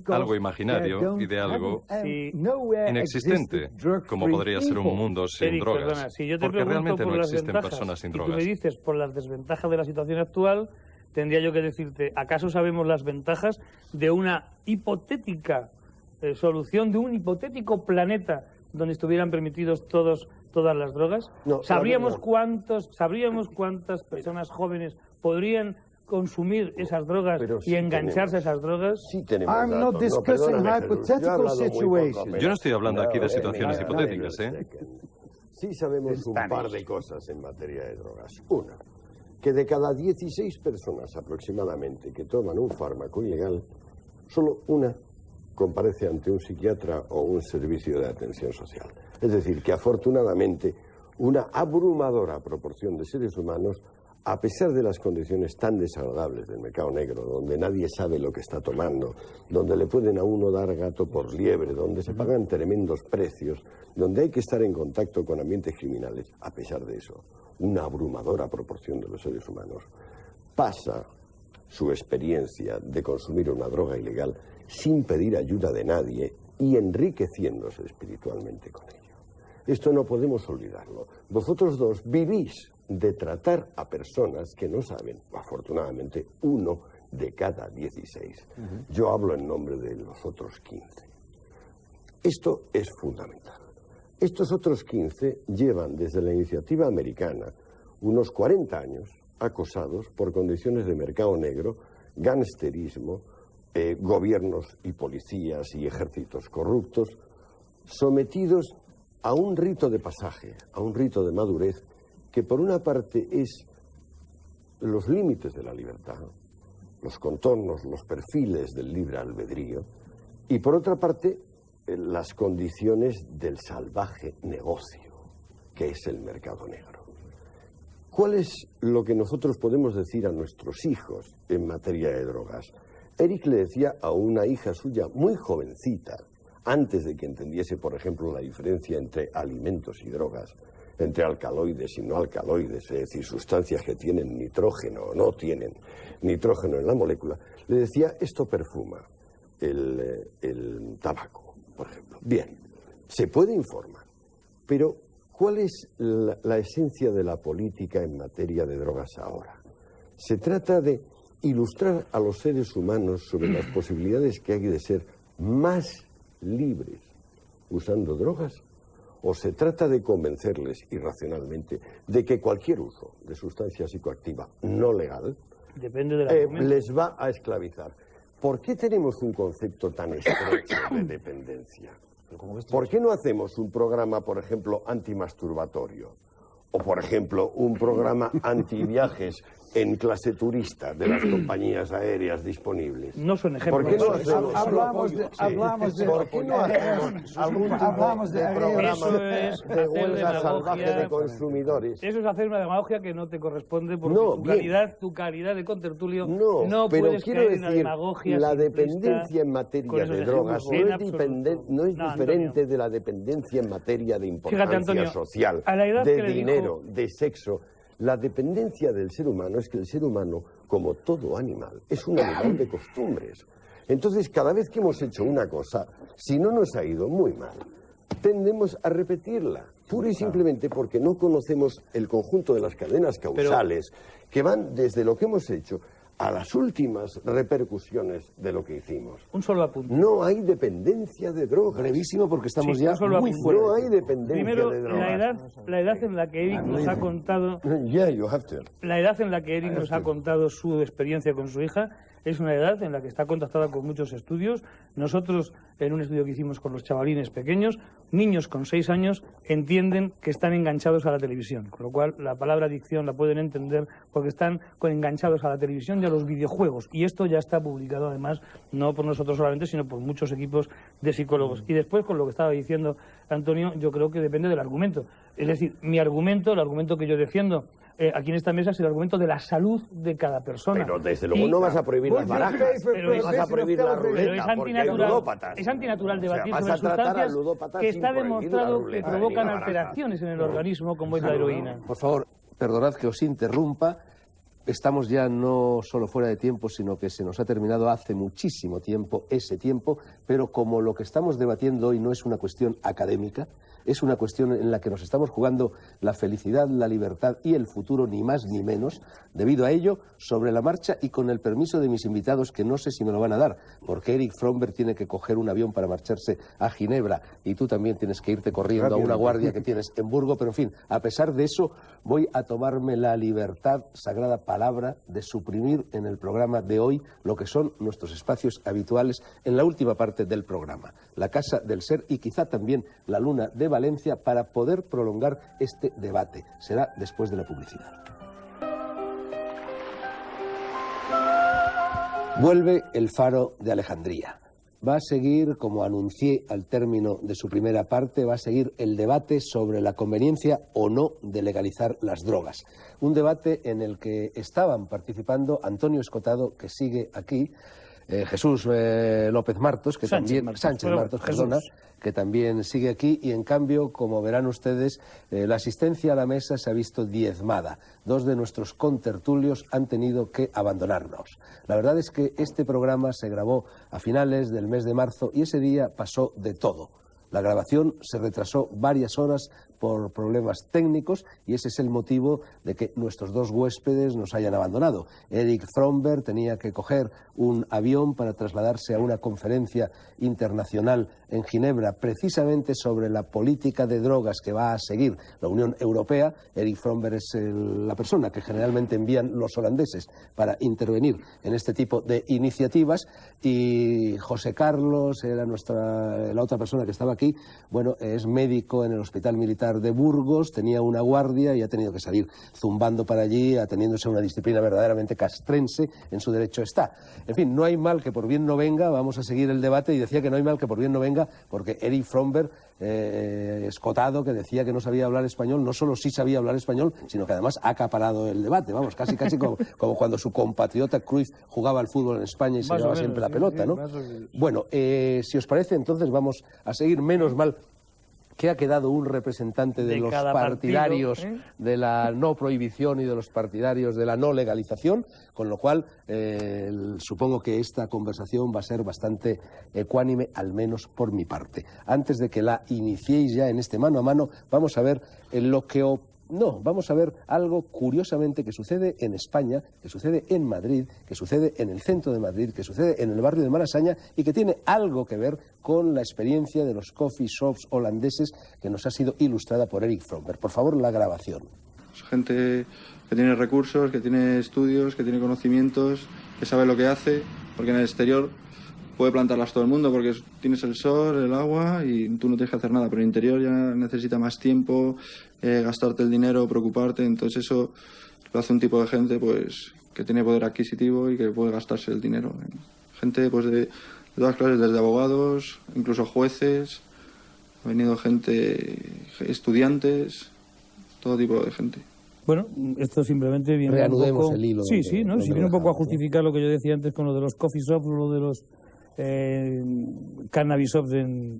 algo imaginario y de algo inexistente, como podría ser un mundo sin Eric, drogas, perdona, si yo te porque realmente por no las existen ventajas, personas sin y tú drogas. me dices por las desventajas de la situación actual, tendría yo que decirte, ¿acaso sabemos las ventajas de una hipotética solución, de un hipotético planeta donde estuvieran permitidos todas las drogas? No, ¿Sabríamos no. cuántas personas jóvenes podrían consumir esas drogas y engancharse a esas drogas? Sí tenemos datos. Yo no estoy hablando aquí de situaciones hipotéticas, ¿eh? Sí sabemos un par de cosas en materia de drogas. Una, que de cada 16 personas aproximadamente que toman un fármaco ilegal, solo una comparece ante un psiquiatra o un servicio de atención social. Es decir, que afortunadamente una abrumadora proporción de seres humanos, a pesar de las condiciones tan desagradables del mercado negro, donde nadie sabe lo que está tomando, donde le pueden a uno dar gato por liebre, donde se pagan tremendos precios, donde hay que estar en contacto con ambientes criminales, a pesar de eso, una abrumadora proporción de los seres humanos pasa su experiencia de consumir una droga ilegal sin pedir ayuda de nadie y enriqueciéndose espiritualmente con ello. Esto no podemos olvidarlo. Vosotros dos vivís de tratar a personas que no saben, afortunadamente, 1 de cada 16. Yo hablo en nombre de los otros 15. Esto es fundamental. Estos otros 15 llevan desde la iniciativa americana unos 40 años acosados por condiciones de mercado negro, gangsterismo, gobiernos y policías y ejércitos corruptos, sometidos a un rito de pasaje, a un rito de madurez, que por una parte es los límites de la libertad, los contornos, los perfiles del libre albedrío, y por otra parte las condiciones del salvaje negocio, que es el mercado negro. ¿Cuál es lo que nosotros podemos decir a nuestros hijos en materia de drogas? Eric le decía a una hija suya muy jovencita, antes de que entendiese, por ejemplo, la diferencia entre alimentos y drogas, entre alcaloides y no alcaloides, es decir, sustancias que tienen nitrógeno o no tienen nitrógeno en la molécula, le decía, esto perfuma el tabaco, por ejemplo. Bien, se puede informar, pero ¿cuál es la esencia de la política en materia de drogas ahora? Se trata de ilustrar a los seres humanos sobre las posibilidades que hay de ser más libres usando drogas, o se trata de convencerles irracionalmente de que cualquier uso de sustancia psicoactiva no legal les va a esclavizar. ¿Por qué tenemos un concepto tan estrecho de dependencia? ¿Por qué no hacemos un programa, por ejemplo, antimasturbatorio? O, por ejemplo, un programa antiviajes en clase turista de las compañías aéreas disponibles. No son ejemplos. ¿Por qué no hacemos ¿Por qué no hacemos algún tipo de programa de huelga salvaje de consumidores? Eso es hacer una demagogia que no te corresponde porque tu calidad de contertulio no pero puedes quiero caer en la decir, demagogia la simplista dependencia en materia de drogas no es diferente de la dependencia en materia de importancia Antonio, social, a la edad de que le dinero, de sexo. La dependencia del ser humano es que el ser humano, como todo animal, es un animal de costumbres. Entonces, cada vez que hemos hecho una cosa, si no nos ha ido muy mal, tendemos a repetirla, pura y simplemente porque no conocemos el conjunto de las cadenas causales que van desde lo que hemos hecho a las últimas repercusiones de lo que hicimos. Un solo apunte. No hay dependencia de drogas. Brevísimo, porque estamos ya muy fuera. No hay dependencia Primero, de drogas. la edad en la que Eric nos ha contado... Yeah, you have to. La edad en la que Eric nos ha contado su experiencia con su hija es una edad en la que está contactada con muchos estudios. Nosotros, en un estudio que hicimos con los chavalines pequeños, niños con 6 años entienden que están enganchados a la televisión, con lo cual la palabra adicción la pueden entender porque están enganchados a la televisión y a los videojuegos. Y esto ya está publicado, además, no por nosotros solamente, sino por muchos equipos de psicólogos. Y después, con lo que estaba diciendo Antonio, yo creo que depende del argumento. Es decir, mi argumento, el argumento que yo defiendo aquí en esta mesa, es el argumento de la salud de cada persona. Pero desde luego no vas a prohibir las barajas, no vas a prohibir la ruleta, porque hay ludópatas. Es antinatural debatir sobre sustancias que está demostrado que provocan alteraciones en el organismo, como es la heroína. Por favor, perdonad que os interrumpa. Estamos ya no solo fuera de tiempo, sino que se nos ha terminado hace muchísimo tiempo ese tiempo, pero como lo que estamos debatiendo hoy no es una cuestión académica, es una cuestión en la que nos estamos jugando la felicidad, la libertad y el futuro, ni más ni menos. Debido a ello, sobre la marcha y con el permiso de mis invitados, que no sé si me lo van a dar, porque Eric Fromberg tiene que coger un avión para marcharse a Ginebra y tú también tienes que irte corriendo a una guardia que tienes en Burgo, pero en fin, a pesar de eso, voy a tomarme la libertad, sagrada palabra, de suprimir en el programa de hoy lo que son nuestros espacios habituales en la última parte del programa, la Casa del Ser y quizá también la Luna de Valencia, para poder prolongar este debate. Será después de la publicidad. Vuelve el Faro de Alejandría. Va a seguir, como anuncié al término de su primera parte, va a seguir el debate sobre la conveniencia o no de legalizar las drogas. Un debate en el que estaban participando Antonio Escotado, que sigue aquí, Jesús López Martos, que que también sigue aquí, y en cambio, como verán ustedes, la asistencia a la mesa se ha visto diezmada. 2 de nuestros contertulios han tenido que abandonarnos. La verdad es que este programa se grabó a finales del mes de marzo y ese día pasó de todo. La grabación se retrasó varias horas por problemas técnicos y ese es el motivo de que nuestros 2 huéspedes nos hayan abandonado. Eric Fromberg tenía que coger un avión para trasladarse a una conferencia internacional en Ginebra, precisamente sobre la política de drogas que va a seguir la Unión Europea. Eric Fromberg es la persona que generalmente envían los holandeses para intervenir en este tipo de iniciativas, y José Carlos era la otra persona que estaba aquí. Bueno, es médico en el Hospital Militar de Burgos, tenía una guardia y ha tenido que salir zumbando para allí, ateniéndose a una disciplina verdaderamente castrense, en su derecho está. En fin, no hay mal que por bien no venga, vamos a seguir el debate, y decía que no hay mal que por bien no venga porque Eric Fromberg, Escotado, que decía que no sabía hablar español, no solo sí sabía hablar español, sino que además ha acaparado el debate, vamos, casi como cuando su compatriota Cruyff jugaba al fútbol en España y se llevaba siempre la pelota, ¿no? Bueno, si os parece, entonces vamos a seguir. Menos mal que ha quedado un representante de los partidarios de la no prohibición y de los partidarios de la no legalización, con lo cual supongo que esta conversación va a ser bastante ecuánime, al menos por mi parte. Antes de que la iniciéis ya en este mano a mano, vamos a ver vamos a ver algo curiosamente que sucede en España, que sucede en Madrid, que sucede en el centro de Madrid, que sucede en el barrio de Malasaña y que tiene algo que ver con la experiencia de los coffee shops holandeses que nos ha sido ilustrada por Eric Fromberg. Por favor, la grabación. Gente que tiene recursos, que tiene estudios, que tiene conocimientos, que sabe lo que hace, porque en el exterior puede plantarlas todo el mundo porque tienes el sol, el agua y tú no tienes que hacer nada, pero el interior ya necesita más tiempo, gastarte el dinero, preocuparte, entonces eso lo hace un tipo de gente pues que tiene poder adquisitivo y que puede gastarse el dinero. Gente pues de todas clases, desde abogados, incluso jueces, ha venido gente, estudiantes, todo tipo de gente. Bueno, esto simplemente viene reanudemos un poco... el hilo. Sí, ¿no? Si viene un poco a justificar lo que yo decía antes con lo de los coffee shops, lo de los cannabis shops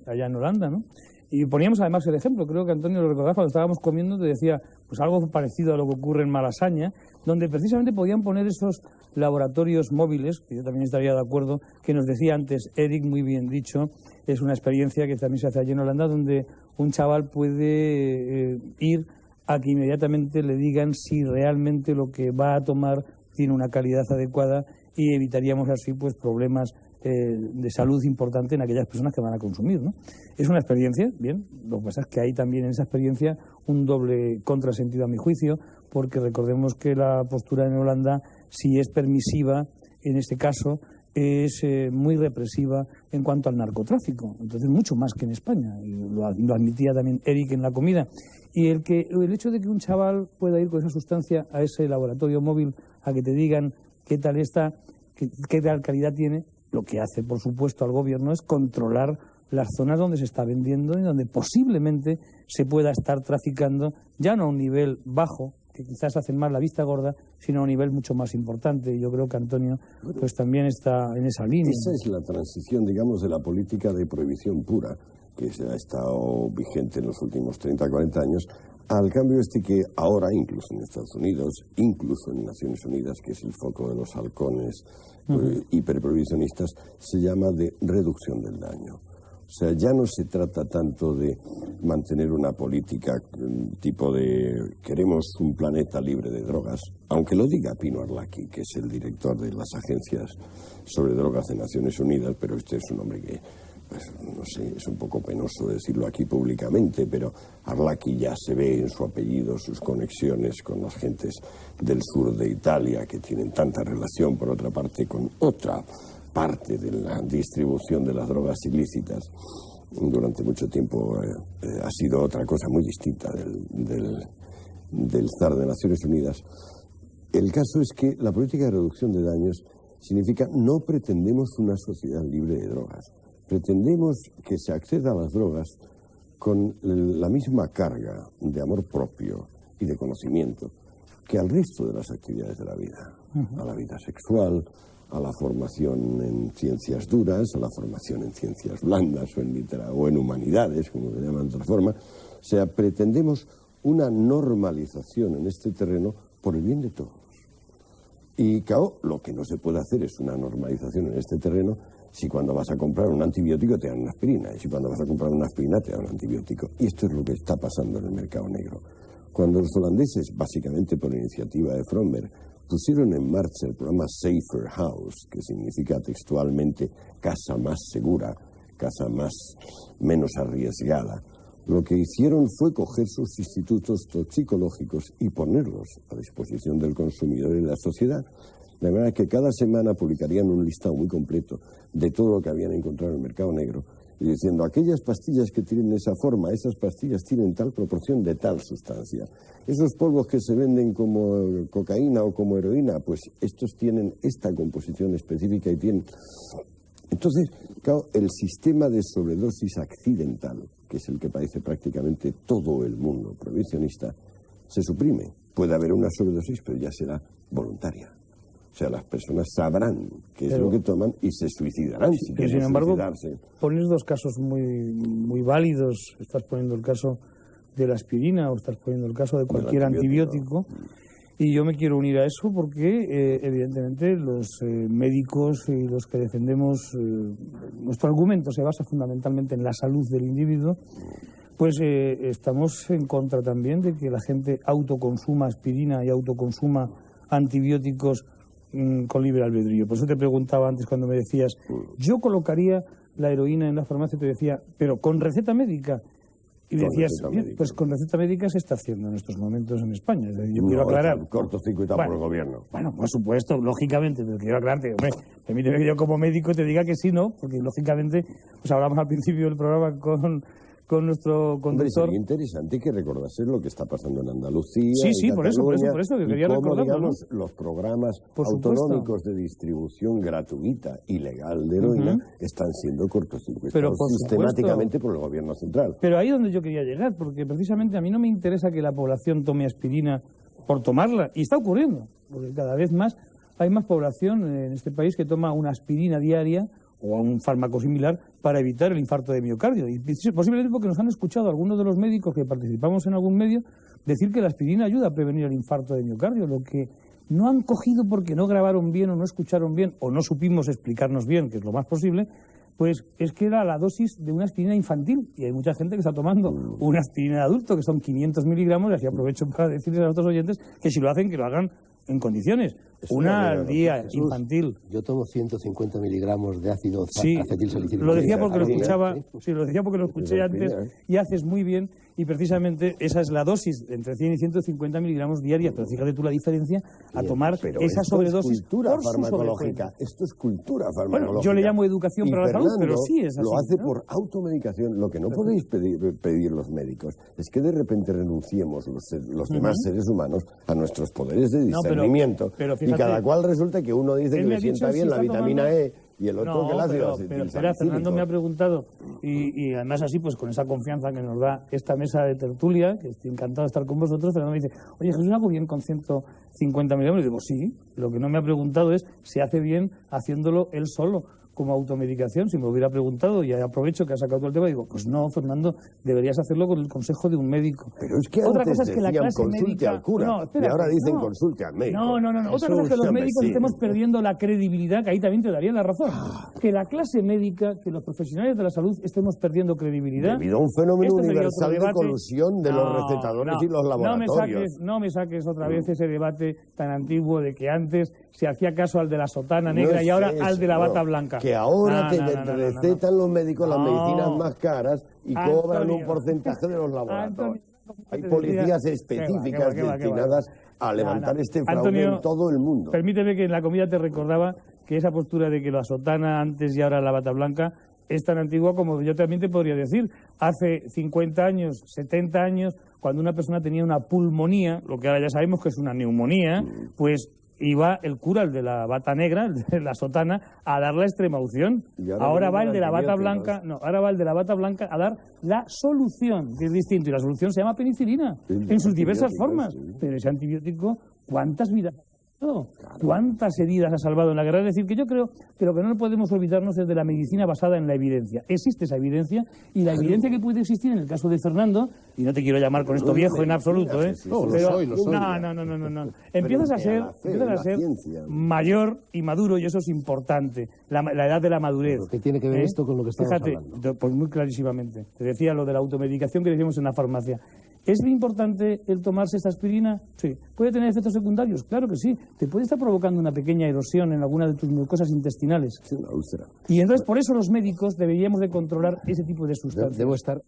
allá en Holanda, ¿no? Y poníamos además el ejemplo, creo que Antonio lo recordaba cuando estábamos comiendo, te decía pues algo parecido a lo que ocurre en Malasaña, donde precisamente podían poner esos laboratorios móviles, que yo también estaría de acuerdo, que nos decía antes Eric, muy bien dicho, es una experiencia que también se hace allí en Holanda, donde un chaval puede ir a que inmediatamente le digan si realmente lo que va a tomar tiene una calidad adecuada, y evitaríamos así pues problemas de salud importante en aquellas personas que van a consumir, ¿no? Es una experiencia, bien, lo que pasa es que hay también en esa experiencia un doble contrasentido a mi juicio, porque recordemos que la postura en Holanda, si es permisiva, en este caso, es muy represiva en cuanto al narcotráfico. Entonces, mucho más que en España. Y lo admitía también Eric en la comida. Y el hecho de que un chaval pueda ir con esa sustancia a ese laboratorio móvil a que te digan qué tal está, qué tal calidad tiene, lo que hace, por supuesto, al gobierno es controlar las zonas donde se está vendiendo y donde posiblemente se pueda estar traficando, ya no a un nivel bajo, que quizás hacen más la vista gorda, sino a un nivel mucho más importante. Y yo creo que Antonio pues también está en esa línea. Esa es la transición, digamos, de la política de prohibición pura, que se ha estado vigente en los últimos 30, 40 años, al cambio que ahora, incluso en Estados Unidos, incluso en Naciones Unidas, que es el foco de los halcones hiperprohibicionistas, se llama de reducción del daño. O sea, ya no se trata tanto de mantener una política tipo de queremos un planeta libre de drogas, aunque lo diga Pino Arlaki, que es el director de las agencias sobre drogas de Naciones Unidas, pero este es un hombre que, pues, no sé, es un poco penoso decirlo aquí públicamente, pero Arlaki ya se ve en su apellido sus conexiones con las gentes del sur de Italia, que tienen tanta relación, por otra parte, con otra parte de la distribución de las drogas ilícitas. Durante mucho tiempo ha sido otra cosa muy distinta del zar de Naciones Unidas. El caso es que la política de reducción de daños significa no pretendemos una sociedad libre de drogas. Pretendemos que se acceda a las drogas con la misma carga de amor propio y de conocimiento que al resto de las actividades de la vida, a la vida sexual, a la formación en ciencias duras, a la formación en ciencias blandas o en humanidades, como se llama de otra forma. O sea, pretendemos una normalización en este terreno por el bien de todos. Y claro, lo que no se puede hacer es una normalización en este terreno si cuando vas a comprar un antibiótico te dan una aspirina, y si cuando vas a comprar una aspirina te dan un antibiótico. Y esto es lo que está pasando en el mercado negro. Cuando los holandeses, básicamente por iniciativa de Fromberg, pusieron en marcha el programa Safer House, que significa textualmente casa más segura, casa menos arriesgada, lo que hicieron fue coger sus institutos toxicológicos y ponerlos a disposición del consumidor y de la sociedad. De manera que cada semana publicarían un listado muy completo de todo lo que habían encontrado en el mercado negro, y diciendo, aquellas pastillas que tienen esa forma, esas pastillas tienen tal proporción de tal sustancia. Esos polvos que se venden como cocaína o como heroína, pues estos tienen esta composición específica y tienen... Entonces, claro, el sistema de sobredosis accidental, que es el que padece prácticamente todo el mundo prohibicionista, se suprime. Puede haber una sobredosis, pero ya será voluntaria. O sea, las personas sabrán qué es lo que toman y se suicidarán si quieren sin embargo, suicidarse. Pones dos casos muy válidos. Estás poniendo el caso de la aspirina o estás poniendo el caso de cualquier antibiótico. Y yo me quiero unir a eso porque, evidentemente, los médicos y los que defendemos, nuestro argumento se basa fundamentalmente en la salud del individuo, pues estamos en contra también de que la gente autoconsuma aspirina y autoconsuma antibióticos con libre albedrío. Por eso te preguntaba antes cuando me decías, yo colocaría la heroína en la farmacia, te decía, pero con receta médica. Y me decías, bien, pues con receta médica se está haciendo en estos momentos en España. Es decir, yo quiero aclarar. Cortocircuitado por el gobierno. Bueno, por supuesto, lógicamente, pero quiero aclararte. Hombre, permíteme que yo como médico te diga que sí, ¿no? Porque lógicamente, pues hablamos al principio del programa con nuestro conductor. Hombre, sería interesante que recordase lo que está pasando en Andalucía. Sí, por eso, que quería recordarlo, digamos, ¿no? Los programas autonómicos de distribución gratuita y legal de heroína están siendo cortocircuitados sistemáticamente por el gobierno central. Pero ahí es donde yo quería llegar, porque precisamente a mí no me interesa que la población tome aspirina por tomarla, y está ocurriendo, porque cada vez más hay más población en este país que toma una aspirina diaria o a un fármaco similar para evitar el infarto de miocardio. Y posiblemente porque nos han escuchado algunos de los médicos que participamos en algún medio decir que la aspirina ayuda a prevenir el infarto de miocardio, lo que no han cogido porque no grabaron bien o no escucharon bien o no supimos explicarnos bien, que es lo más posible, pues es que era la dosis de una aspirina infantil. Y hay mucha gente que está tomando una aspirina de adulto, que son 500 miligramos, y así aprovecho para decirles a nuestros oyentes que si lo hacen, que lo hagan en condiciones. una al día, infantil. Yo tomo 150 miligramos de ácido acetilsalicílico. Lo decía porque lo escuchaba, lo decía porque lo escuché antes, y haces muy bien, y precisamente esa es la dosis, entre 100 y 150 miligramos diarias, pero fíjate tú la diferencia a tomar esa sobredosis. Esto es cultura farmacológica, esto es cultura farmacológica. Bueno, yo le llamo educación para la salud, pero sí es así. Lo hace por automedicación. Lo que no podéis pedir los médicos es que de repente renunciemos los demás seres humanos a nuestros poderes de discernimiento, pero fíjate, y cada cual resulta que uno dice que le sienta bien la vitamina E y el otro que el ácido acetilsalicílico. Pero Fernando me ha preguntado, y además así, pues con esa confianza que nos da esta mesa de tertulia, que estoy encantado de estar con vosotros, Fernando me dice, oye, Jesús, ¿hago bien con 150 miligramos? Y digo, sí, lo que no me ha preguntado es si hace bien haciéndolo él solo, como automedicación. Si me hubiera preguntado, y aprovecho que has sacado todo el tema, digo, pues no, Fernando, deberías hacerlo con el consejo de un médico. Pero es que otra antes cosa es que la clase consulte médica, al cura, y ahora dicen consulte al médico. No. Otra cosa es que los médicos estemos perdiendo la credibilidad, que ahí también te daría la razón. Que la clase médica, que los profesionales de la salud estemos perdiendo credibilidad. Debido a un fenómeno universal de colusión de los recetadores y los laboratorios. No me saques otra vez ese debate tan antiguo de que antes se hacía caso al de la sotana negra y ahora al de la bata blanca. Que ahora recetan los médicos las medicinas más caras y cobran un porcentaje de los laboratorios. Hay policías específicas destinadas a levantar este fraude en todo el mundo. Permíteme que en la comida te recordaba que esa postura de que la sotana antes y ahora la bata blanca es tan antigua como yo también te podría decir. Hace 50 años, 70 años, cuando una persona tenía una pulmonía, lo que ahora ya sabemos que es una neumonía, pues iba el cura, el de la bata negra, el de la sotana, a dar la extrema unción. Ahora va el de la bata blanca, ahora va el de la bata blanca a dar la solución, que es distinto, y la solución se llama penicilina, en sus diversas formas. Pero ese antibiótico, ¿cuántas vidas? ¿Cuántas heridas ha salvado en la guerra? Es decir, que yo creo que lo que no podemos olvidarnos es de la medicina basada en la evidencia. Existe esa evidencia, y la evidencia que puede existir en el caso de Fernando, y no te quiero llamar con esto viejo en absoluto, ¿eh? No, lo soy. No. Empiezas a ser mayor y maduro, y eso es importante, la edad de la madurez. ¿Qué tiene que ver esto con lo que estamos hablando? Pues muy clarísimamente. Te decía lo de la automedicación que decíamos en la farmacia. ¿Es importante el tomarse esta aspirina? Sí. ¿Puede tener efectos secundarios? Claro que sí. Te puede estar provocando una pequeña erosión en alguna de tus mucosas intestinales. Sí, una úlcera. Y entonces por eso los médicos deberíamos de controlar ese tipo de sustancias. Debo estar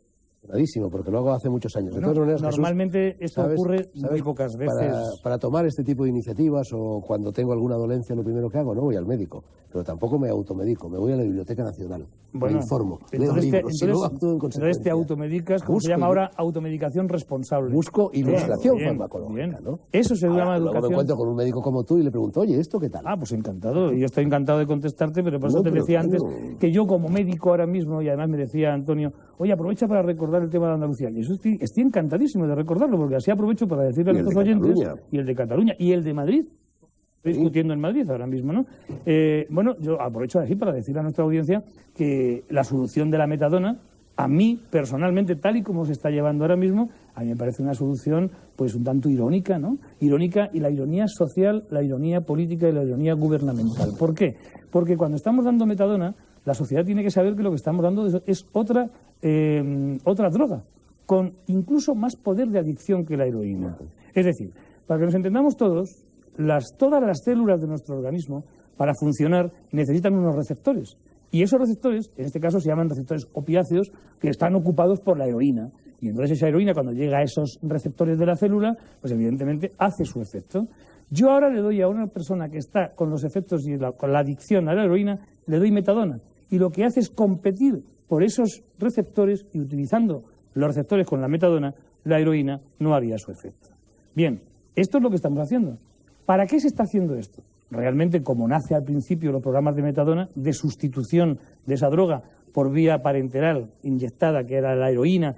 clarísimo, porque lo hago hace muchos años. Bueno, de todas maneras, normalmente Jesús, esto ocurre muy pocas veces. Para tomar este tipo de iniciativas, o cuando tengo alguna dolencia, lo primero que hago, no voy al médico, pero tampoco me automedico, me voy a la Biblioteca Nacional, me informo, leo libros, y luego actúo en consecuencia. Entonces te automedicas, como se llama ahora, automedicación responsable. Busco ilustración farmacológica, ¿no? Eso se llama educación. Luego me encuentro con un médico como tú y le pregunto, oye, ¿esto qué tal? Ah, pues encantado, yo estoy encantado de contestarte, pero por eso te decía antes que yo como médico ahora mismo, y además me decía Antonio, oye, aprovecha para recordar el tema de Andalucía. Y eso estoy encantadísimo de recordarlo, porque así aprovecho para decirle a nuestros oyentes, y el de Cataluña, y el de Madrid. Estoy discutiendo en Madrid ahora mismo, ¿no? Bueno, yo aprovecho así para decirle a nuestra audiencia que la solución de la metadona, a mí personalmente, tal y como se está llevando ahora mismo, a mí me parece una solución pues un tanto irónica, ¿no? Irónica, y la ironía social, la ironía política y la ironía gubernamental. ¿Por qué? Porque cuando estamos dando metadona, la sociedad tiene que saber que lo que estamos dando es otra droga, con incluso más poder de adicción que la heroína. Es decir, para que nos entendamos todas las células de nuestro organismo, para funcionar, necesitan unos receptores. Y esos receptores, en este caso, se llaman receptores opiáceos, que están ocupados por la heroína. Y entonces esa heroína, cuando llega a esos receptores de la célula, pues evidentemente hace su efecto. Yo ahora le doy a una persona que está con los efectos y con la adicción a la heroína, le doy metadona. Y lo que hace es competir por esos receptores, y utilizando los receptores con la metadona, la heroína no haría su efecto. Bien, esto es lo que estamos haciendo. ¿Para qué se está haciendo esto? Realmente, como nace al principio los programas de metadona, de sustitución de esa droga por vía parenteral inyectada, que era la heroína,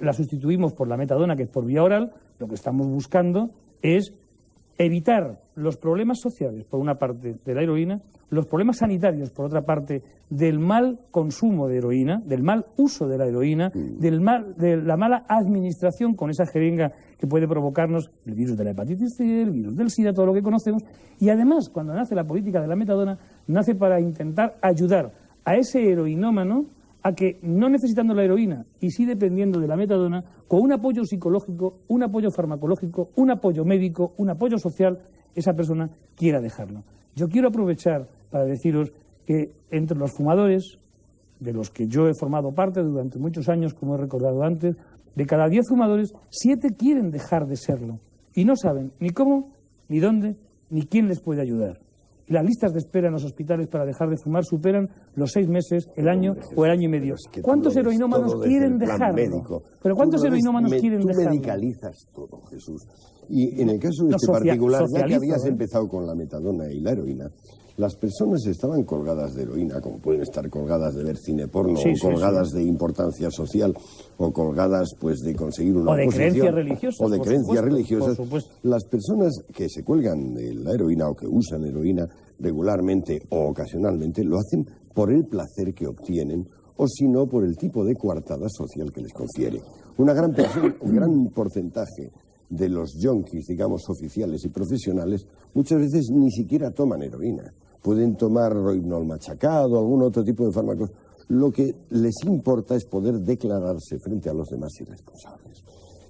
la sustituimos por la metadona, que es por vía oral, lo que estamos buscando es evitar los problemas sociales, por una parte, de la heroína, los problemas sanitarios, por otra parte, del mal consumo de heroína, del mal uso de la heroína, de la mala administración con esa jeringa que puede provocarnos el virus de la hepatitis C, el virus del SIDA, todo lo que conocemos. Y además, cuando nace la política de la metadona, nace para intentar ayudar a ese heroinómano a que, no necesitando la heroína y sí dependiendo de la metadona, con un apoyo psicológico, un apoyo farmacológico, un apoyo médico, un apoyo social, esa persona quiera dejarlo. Yo quiero aprovechar para deciros que entre los fumadores, de los que yo he formado parte durante muchos años, como he recordado antes, de cada 10 fumadores, 7 quieren dejar de serlo. Y no saben ni cómo, ni dónde, ni quién les puede ayudar. Y las listas de espera en los hospitales para dejar de fumar superan los 6 meses, el año o el año y medio. ¿Cuántos heroinómanos quieren dejarlo? ¿Pero cuántos heroinómanos quieren dejarlo? Tú medicalizas todo, Jesús. Y en el caso de este particular, ya que habías empezado con la metadona y la heroína, las personas estaban colgadas de heroína, como pueden estar colgadas de ver cine porno, o colgadas de importancia social, o colgadas pues de conseguir una posición. O de creencias religiosas. O de creencias religiosas. Las personas que se cuelgan de la heroína o que usan heroína regularmente o ocasionalmente, lo hacen por el placer que obtienen, o si no, por el tipo de coartada social que les confiere. Un gran porcentaje de los yonkis, digamos, oficiales y profesionales, muchas veces ni siquiera toman heroína. Pueden tomar rohypnol machacado o algún otro tipo de fármacos. Lo que les importa es poder declararse frente a los demás irresponsables.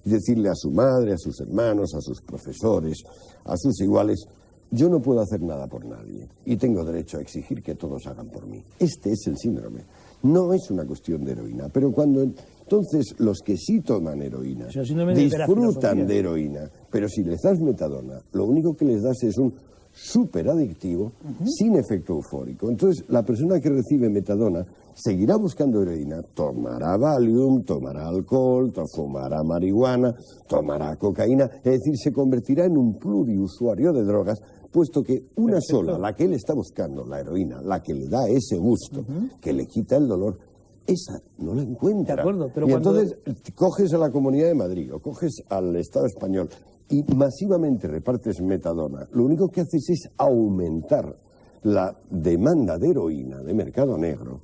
Y decirle a su madre, a sus hermanos, a sus profesores, a sus iguales: yo no puedo hacer nada por nadie y tengo derecho a exigir que todos hagan por mí. Este es el síndrome. No es una cuestión de heroína, pero cuando entonces los que sí toman heroína disfrutan de heroína, pero si les das metadona, lo único que les das es un superadictivo sin efecto eufórico. Entonces la persona que recibe metadona seguirá buscando heroína, tomará Valium, tomará alcohol, fumará marihuana, tomará cocaína, es decir, se convertirá en un pluriusuario de drogas, puesto que una sola, la que él está buscando, la heroína, la que le da ese gusto, que le quita el dolor, esa no la encuentra. De acuerdo, pero y entonces coges a la Comunidad de Madrid o coges al Estado español y masivamente repartes metadona, lo único que haces es aumentar la demanda de heroína de mercado negro,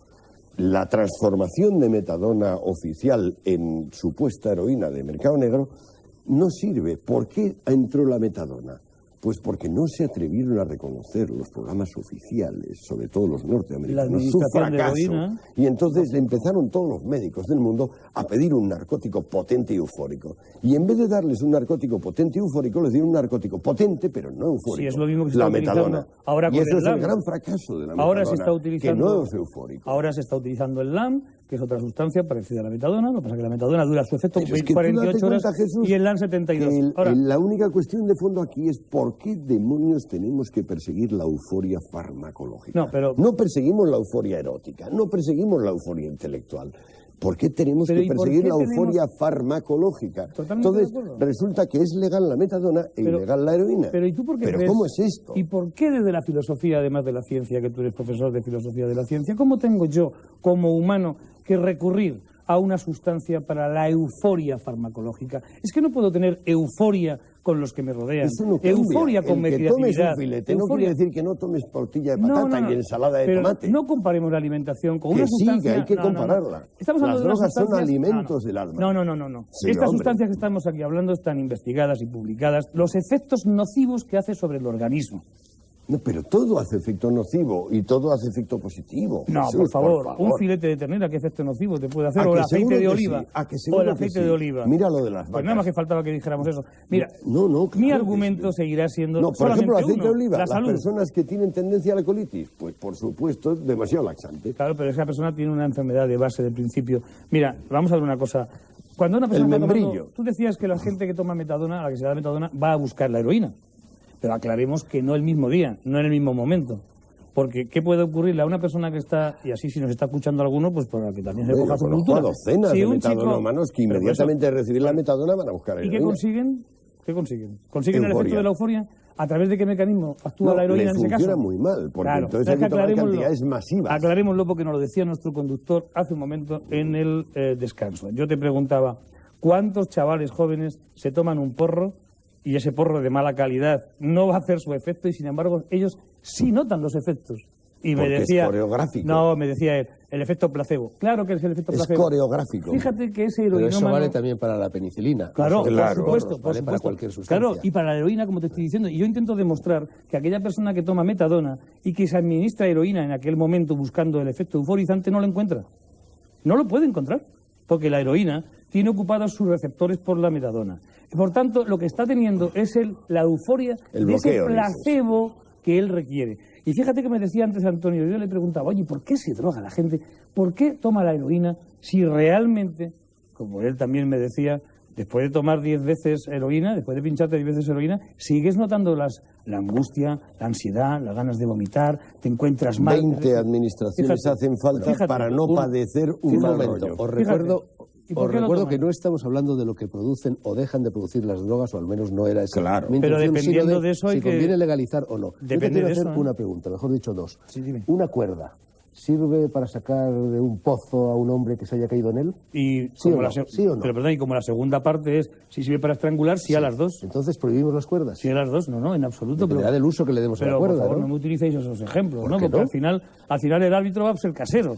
la transformación de metadona oficial en supuesta heroína de mercado negro no sirve. ¿Por qué entró la metadona? Pues porque no se atrevieron a reconocer los programas oficiales, sobre todo los norteamericanos, su fracaso. Y entonces empezaron todos los médicos del mundo a pedir un narcótico potente y eufórico. Y en vez de darles un narcótico potente y eufórico, les dieron un narcótico potente, pero no eufórico. Sí, es lo mismo que se está metadona. Ahora y eso es el gran fracaso de la metadona, ahora se está utilizando, que no es eufórico. Ahora se está utilizando el LAM, que es otra sustancia parecida a la metadona. Lo que pasa es que la metadona dura su efecto 48 horas, Jesús, y el LAM 72. Ahora, la única cuestión de fondo aquí es ¿por qué demonios tenemos que perseguir la euforia farmacológica? No perseguimos la euforia erótica, no perseguimos la euforia intelectual. ¿Por qué tenemos que perseguir la euforia farmacológica? Entonces, resulta que es legal la metadona e ilegal la heroína. Pero ¿y tú por qué crees? ¿Cómo es esto? ¿Y por qué desde la filosofía, además de la ciencia, que tú eres profesor de filosofía de la ciencia, cómo tengo yo, como humano, que recurrir a una sustancia para la euforia farmacológica? Es que no puedo tener euforia con los que me rodean. Eso no cambia. Euforia con mi creatividad. Que tomes un filete no quiere decir que no tomes tortilla de patata y ensalada de tomate. No comparemos la alimentación con una sustancia... Sí, que hay que compararla. Las drogas son alimentos del alma. No. Sí, estas sustancias que estamos aquí hablando están investigadas y publicadas. Los efectos nocivos que hace sobre el organismo. No, pero todo hace efecto nocivo y todo hace efecto positivo. No, Jesús, por favor, un filete de ternera, ¿qué efecto nocivo te puede hacer? O el aceite de oliva. O el aceite de oliva. Mira lo de las vacas. Pues nada más que faltaba que dijéramos eso. Mira, claro, mi argumento seguirá siendo por ejemplo, el aceite de oliva. La las personas que tienen tendencia a la colitis, pues por supuesto, es demasiado laxante. Claro, pero esa persona tiene una enfermedad de base del principio. Mira, vamos a ver una cosa. Cuando una persona el membrillo. Tú decías que la gente que toma metadona, a la que se da metadona, va a buscar la heroína. Pero aclaremos que no el mismo día, no en el mismo momento. Porque, ¿qué puede ocurrirle a una persona que está, y así si nos está escuchando alguno, pues para que también se coja su cultura? Docenas de metadonómanos que inmediatamente de recibir la metadona van a buscar heroína. ¿Y qué consiguen? ¿Consiguen el efecto de la euforia? ¿A través de qué mecanismo actúa la heroína en ese caso? Funciona muy mal, porque entonces hay que tomar cantidades masivas. Aclarémoslo porque nos lo decía nuestro conductor hace un momento en el descanso. Yo te preguntaba, ¿cuántos chavales jóvenes se toman un porro y ese porro de mala calidad no va a hacer su efecto y sin embargo ellos sí notan los efectos? Y me decía, es coreográfico. No, me decía él, el efecto placebo. Claro que es el efecto placebo. Es coreográfico. Fíjate que ese heroinómano... Pero eso vale también para la penicilina. Claro, por supuesto. Para cualquier sustancia. Claro, y para la heroína, como te estoy diciendo. Y yo intento demostrar que aquella persona que toma metadona y que se administra heroína en aquel momento buscando el efecto euforizante no lo encuentra. No lo puede encontrar. porque la heroína tiene ocupados sus receptores por la metadona. Por tanto, lo que está teniendo es la euforia de ese placebo que él requiere. Y fíjate que me decía antes Antonio, yo le preguntaba, oye, ¿por qué se droga la gente? ¿Por qué toma la heroína si realmente, como él también me decía, después de tomar 10 veces heroína, después de pincharte 10 veces heroína, sigues notando la angustia, la ansiedad, las ganas de vomitar, te encuentras mal? 20 administraciones hacen falta para no padecer un mal rollo. Os recuerdo que no estamos hablando de lo que producen o dejan de producir las drogas, o al menos no era esa. Claro, pero dependiendo de eso hay si conviene legalizar o no. Yo te quiero hacer una pregunta, mejor dicho dos. Sí, dime. Una cuerda, ¿sirve para sacar de un pozo a un hombre que se haya caído en él? Y ¿Sí como o no? ¿Sí o no? Pero perdón, y como la segunda parte es, si sirve para estrangular, sí a las dos. Entonces prohibimos las cuerdas. Sí a las dos, no, en absoluto. Dependerá del uso que le demos a la cuerda, por favor, ¿no? no me utilicéis esos ejemplos, ¿no? ¿Por qué Porque al final el árbitro va a ser casero.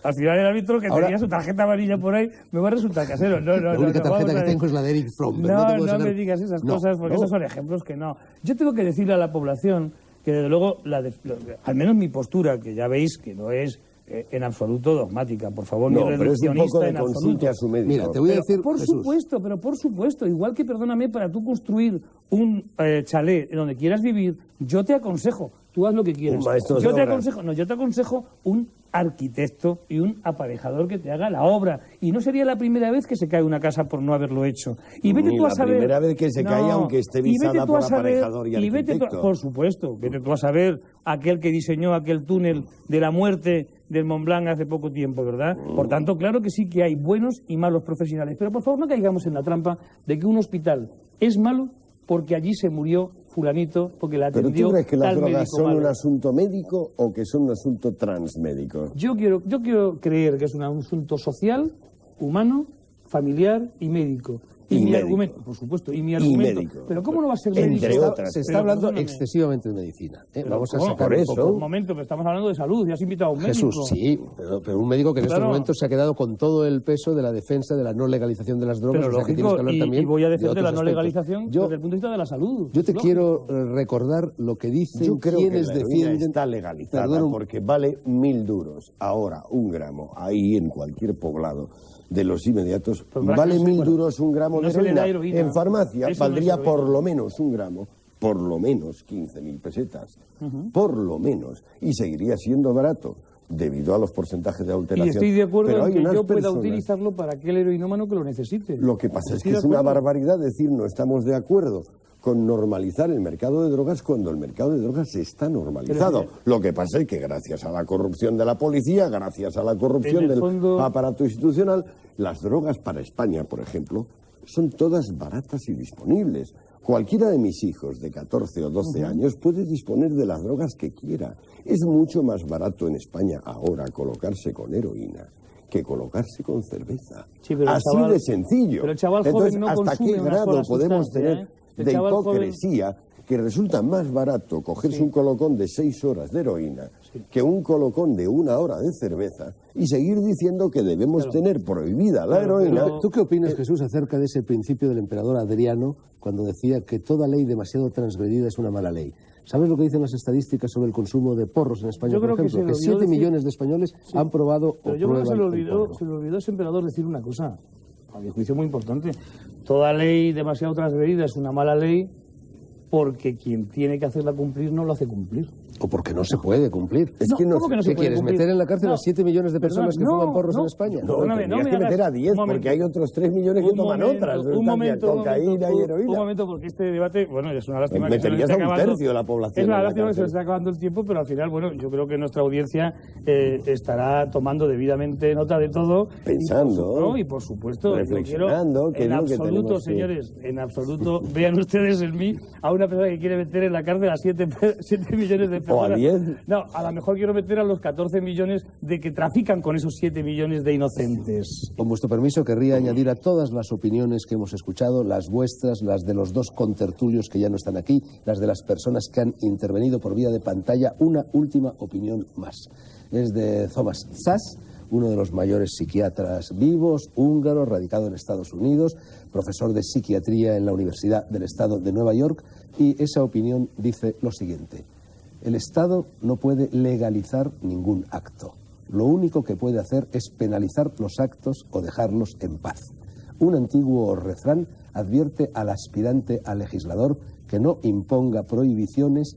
Al final el árbitro que tenía su tarjeta amarilla por ahí me va a resultar casero. La única tarjeta que tengo es la de Eric Fromm. No me digas esas cosas, porque esos son ejemplos que no. Yo tengo que decirle a la población que desde luego, al menos mi postura, que ya veis que no es en absoluto dogmática, por favor, no, ni pero es un poco de en consulte a su médico. Mira, te voy a decir, por supuesto, igual que, perdóname, para tú construir un chalet en donde quieras vivir, yo te aconsejo, tú haz lo que quieras. Yo te aconsejo un arquitecto y un aparejador que te haga la obra. Y no sería la primera vez que se cae una casa por no haberlo hecho. Y vete tú a saber... la primera vez que se cae, aunque esté visada por aparejador y arquitecto. Por supuesto, vete tú a saber aquel que diseñó aquel túnel de la muerte del Mont Blanc hace poco tiempo, ¿verdad? Por tanto, claro que sí que hay buenos y malos profesionales. Pero por favor no caigamos en la trampa de que un hospital es malo porque allí se murió fulanito, porque la atendió. ¿Pero tú crees que las drogas son malo. un asunto médico o que son un asunto transmédico? Yo quiero creer que es un asunto social, humano, familiar y médico. Y mi argumento, por supuesto, y mi argumento. Médico. Pero ¿cómo no va a ser médico? Entre otras. Se está hablando excesivamente de medicina. Vamos a sacar por eso. Un momento, pero estamos hablando de salud, ya has invitado a un médico. Jesús, sí, pero un médico que en estos momentos se ha quedado con todo el peso de la defensa de la no legalización de las drogas. Pero lógico, y voy a defender la no legalización desde el punto de vista de la salud. Yo te quiero recordar lo que dicen yo creo quienes que la defienden... está legalizada porque vale 1.000 duros. Ahora, 1 gramo, ahí en cualquier poblado de los inmediatos, vale 1.000 duros 1 gramo de heroína. En farmacia valdría por lo menos 1 gramo, por lo menos 15.000 pesetas, por lo menos, y seguiría siendo barato debido a los porcentajes de adulteración. Y estoy de acuerdo pero en que yo pueda utilizarlo para aquel heroinómano que lo necesite. Lo que pasa es que es una barbaridad decir no estamos de acuerdo con normalizar el mercado de drogas cuando el mercado de drogas está normalizado. Lo que pasa es que gracias a la corrupción de la policía, gracias a la corrupción del aparato institucional, las drogas para España, por ejemplo, son todas baratas y disponibles. Cualquiera de mis hijos de 14 o 12 años puede disponer de las drogas que quiera. Es mucho más barato en España ahora colocarse con heroína que colocarse con cerveza. Sí, pero así de sencillo. Pero el chaval Entonces, joven no ¿hasta consume qué una grado sola podemos sustancia, tener de hipocresía que resulta más barato cogerse un colocón de 6 horas de heroína que un colocón de 1 hora de cerveza y seguir diciendo que debemos tener prohibida la heroína? Pero, ¿tú qué opinas, Jesús, acerca de ese principio del emperador Adriano cuando decía que toda ley demasiado transgredida es una mala ley? ¿Sabes lo que dicen las estadísticas sobre el consumo de porros en España, por ejemplo? Que 7 millones de españoles han probado o prueban. Yo creo que se le olvidó ese emperador decir una cosa, a mi juicio muy importante. Toda ley demasiado transgredida es una mala ley porque quien tiene que hacerla cumplir no lo hace cumplir. O porque no se puede cumplir. Es que no, ¿cómo que no se puede quieres cumplir? meter en la cárcel a 7 millones de personas que fuman porros en España? No, tendrías que meter a 10 porque hay otros 3 millones que toman otras. Cocaína y heroína. Un momento, porque este debate, bueno, es una lástima que se nos meterías esté a un acabando. tercio de la población. Es una lástima que se nos esté acabando el tiempo, pero al final, bueno, yo creo que nuestra audiencia estará tomando debidamente nota de todo. Pensando. Y por supuesto, reflexionando. En absoluto, señores, en absoluto, vean ustedes en mí a una persona que quiere meter en la cárcel a 7 millones de personas. O a 10. No, a lo mejor quiero meter a los 14 millones de que trafican con esos 7 millones de inocentes. Con vuestro permiso, querría añadir a todas las opiniones que hemos escuchado, las vuestras, las de los 2 contertulios que ya no están aquí, las de las personas que han intervenido por vía de pantalla, una última opinión más. Es de Thomas Szasz, uno de los mayores psiquiatras vivos, húngaro, radicado en Estados Unidos, profesor de psiquiatría en la Universidad del Estado de Nueva York, y esa opinión dice lo siguiente: el Estado no puede legalizar ningún acto. lo único que puede hacer es penalizar los actos o dejarlos en paz. Un antiguo refrán advierte al aspirante a legislador que no imponga prohibiciones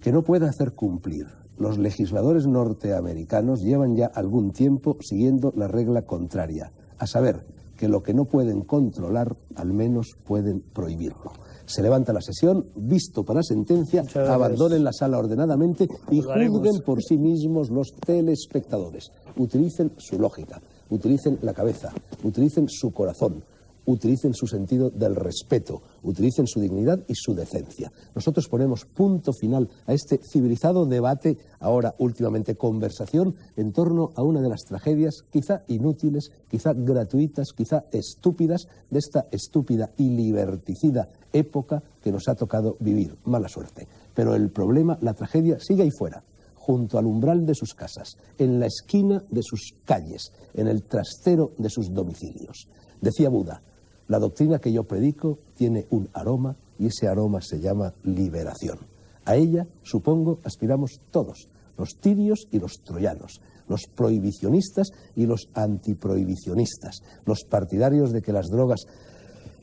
que no pueda hacer cumplir. Los legisladores norteamericanos llevan ya algún tiempo siguiendo la regla contraria, a saber, que lo que no pueden controlar, al menos pueden prohibirlo. Se levanta la sesión, visto para sentencia, abandonen la sala ordenadamente y juzguen por sí mismos los telespectadores. Utilicen su lógica, utilicen la cabeza, utilicen su corazón, utilicen su sentido del respeto, utilicen su dignidad y su decencia. Nosotros ponemos punto final a este civilizado debate, ahora últimamente conversación, en torno a una de las tragedias quizá inútiles, quizá gratuitas, quizá estúpidas, de esta estúpida y liberticida época que nos ha tocado vivir. Mala suerte. Pero el problema, la tragedia, sigue ahí fuera, junto al umbral de sus casas, en la esquina de sus calles, en el trastero de sus domicilios. Decía Buda: la doctrina que yo predico tiene un aroma y ese aroma se llama liberación. A ella, supongo, aspiramos todos, los tirios y los troyanos, los prohibicionistas y los antiprohibicionistas, los partidarios de que las drogas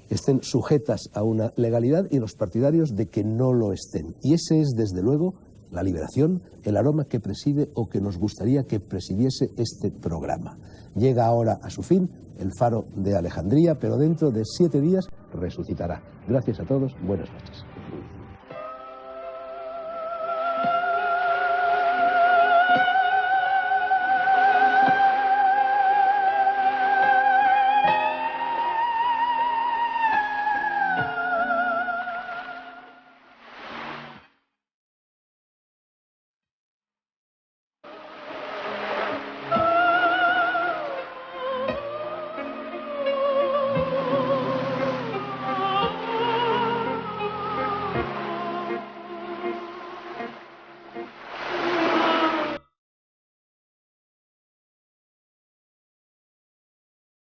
estén sujetas a una legalidad y los partidarios de que no lo estén. Y ese es, desde luego, la liberación, el aroma que preside o que nos gustaría que presidiese este programa. Llega ahora a su fin el Faro de Alejandría, pero dentro de 7 días resucitará. Gracias a todos, buenas noches.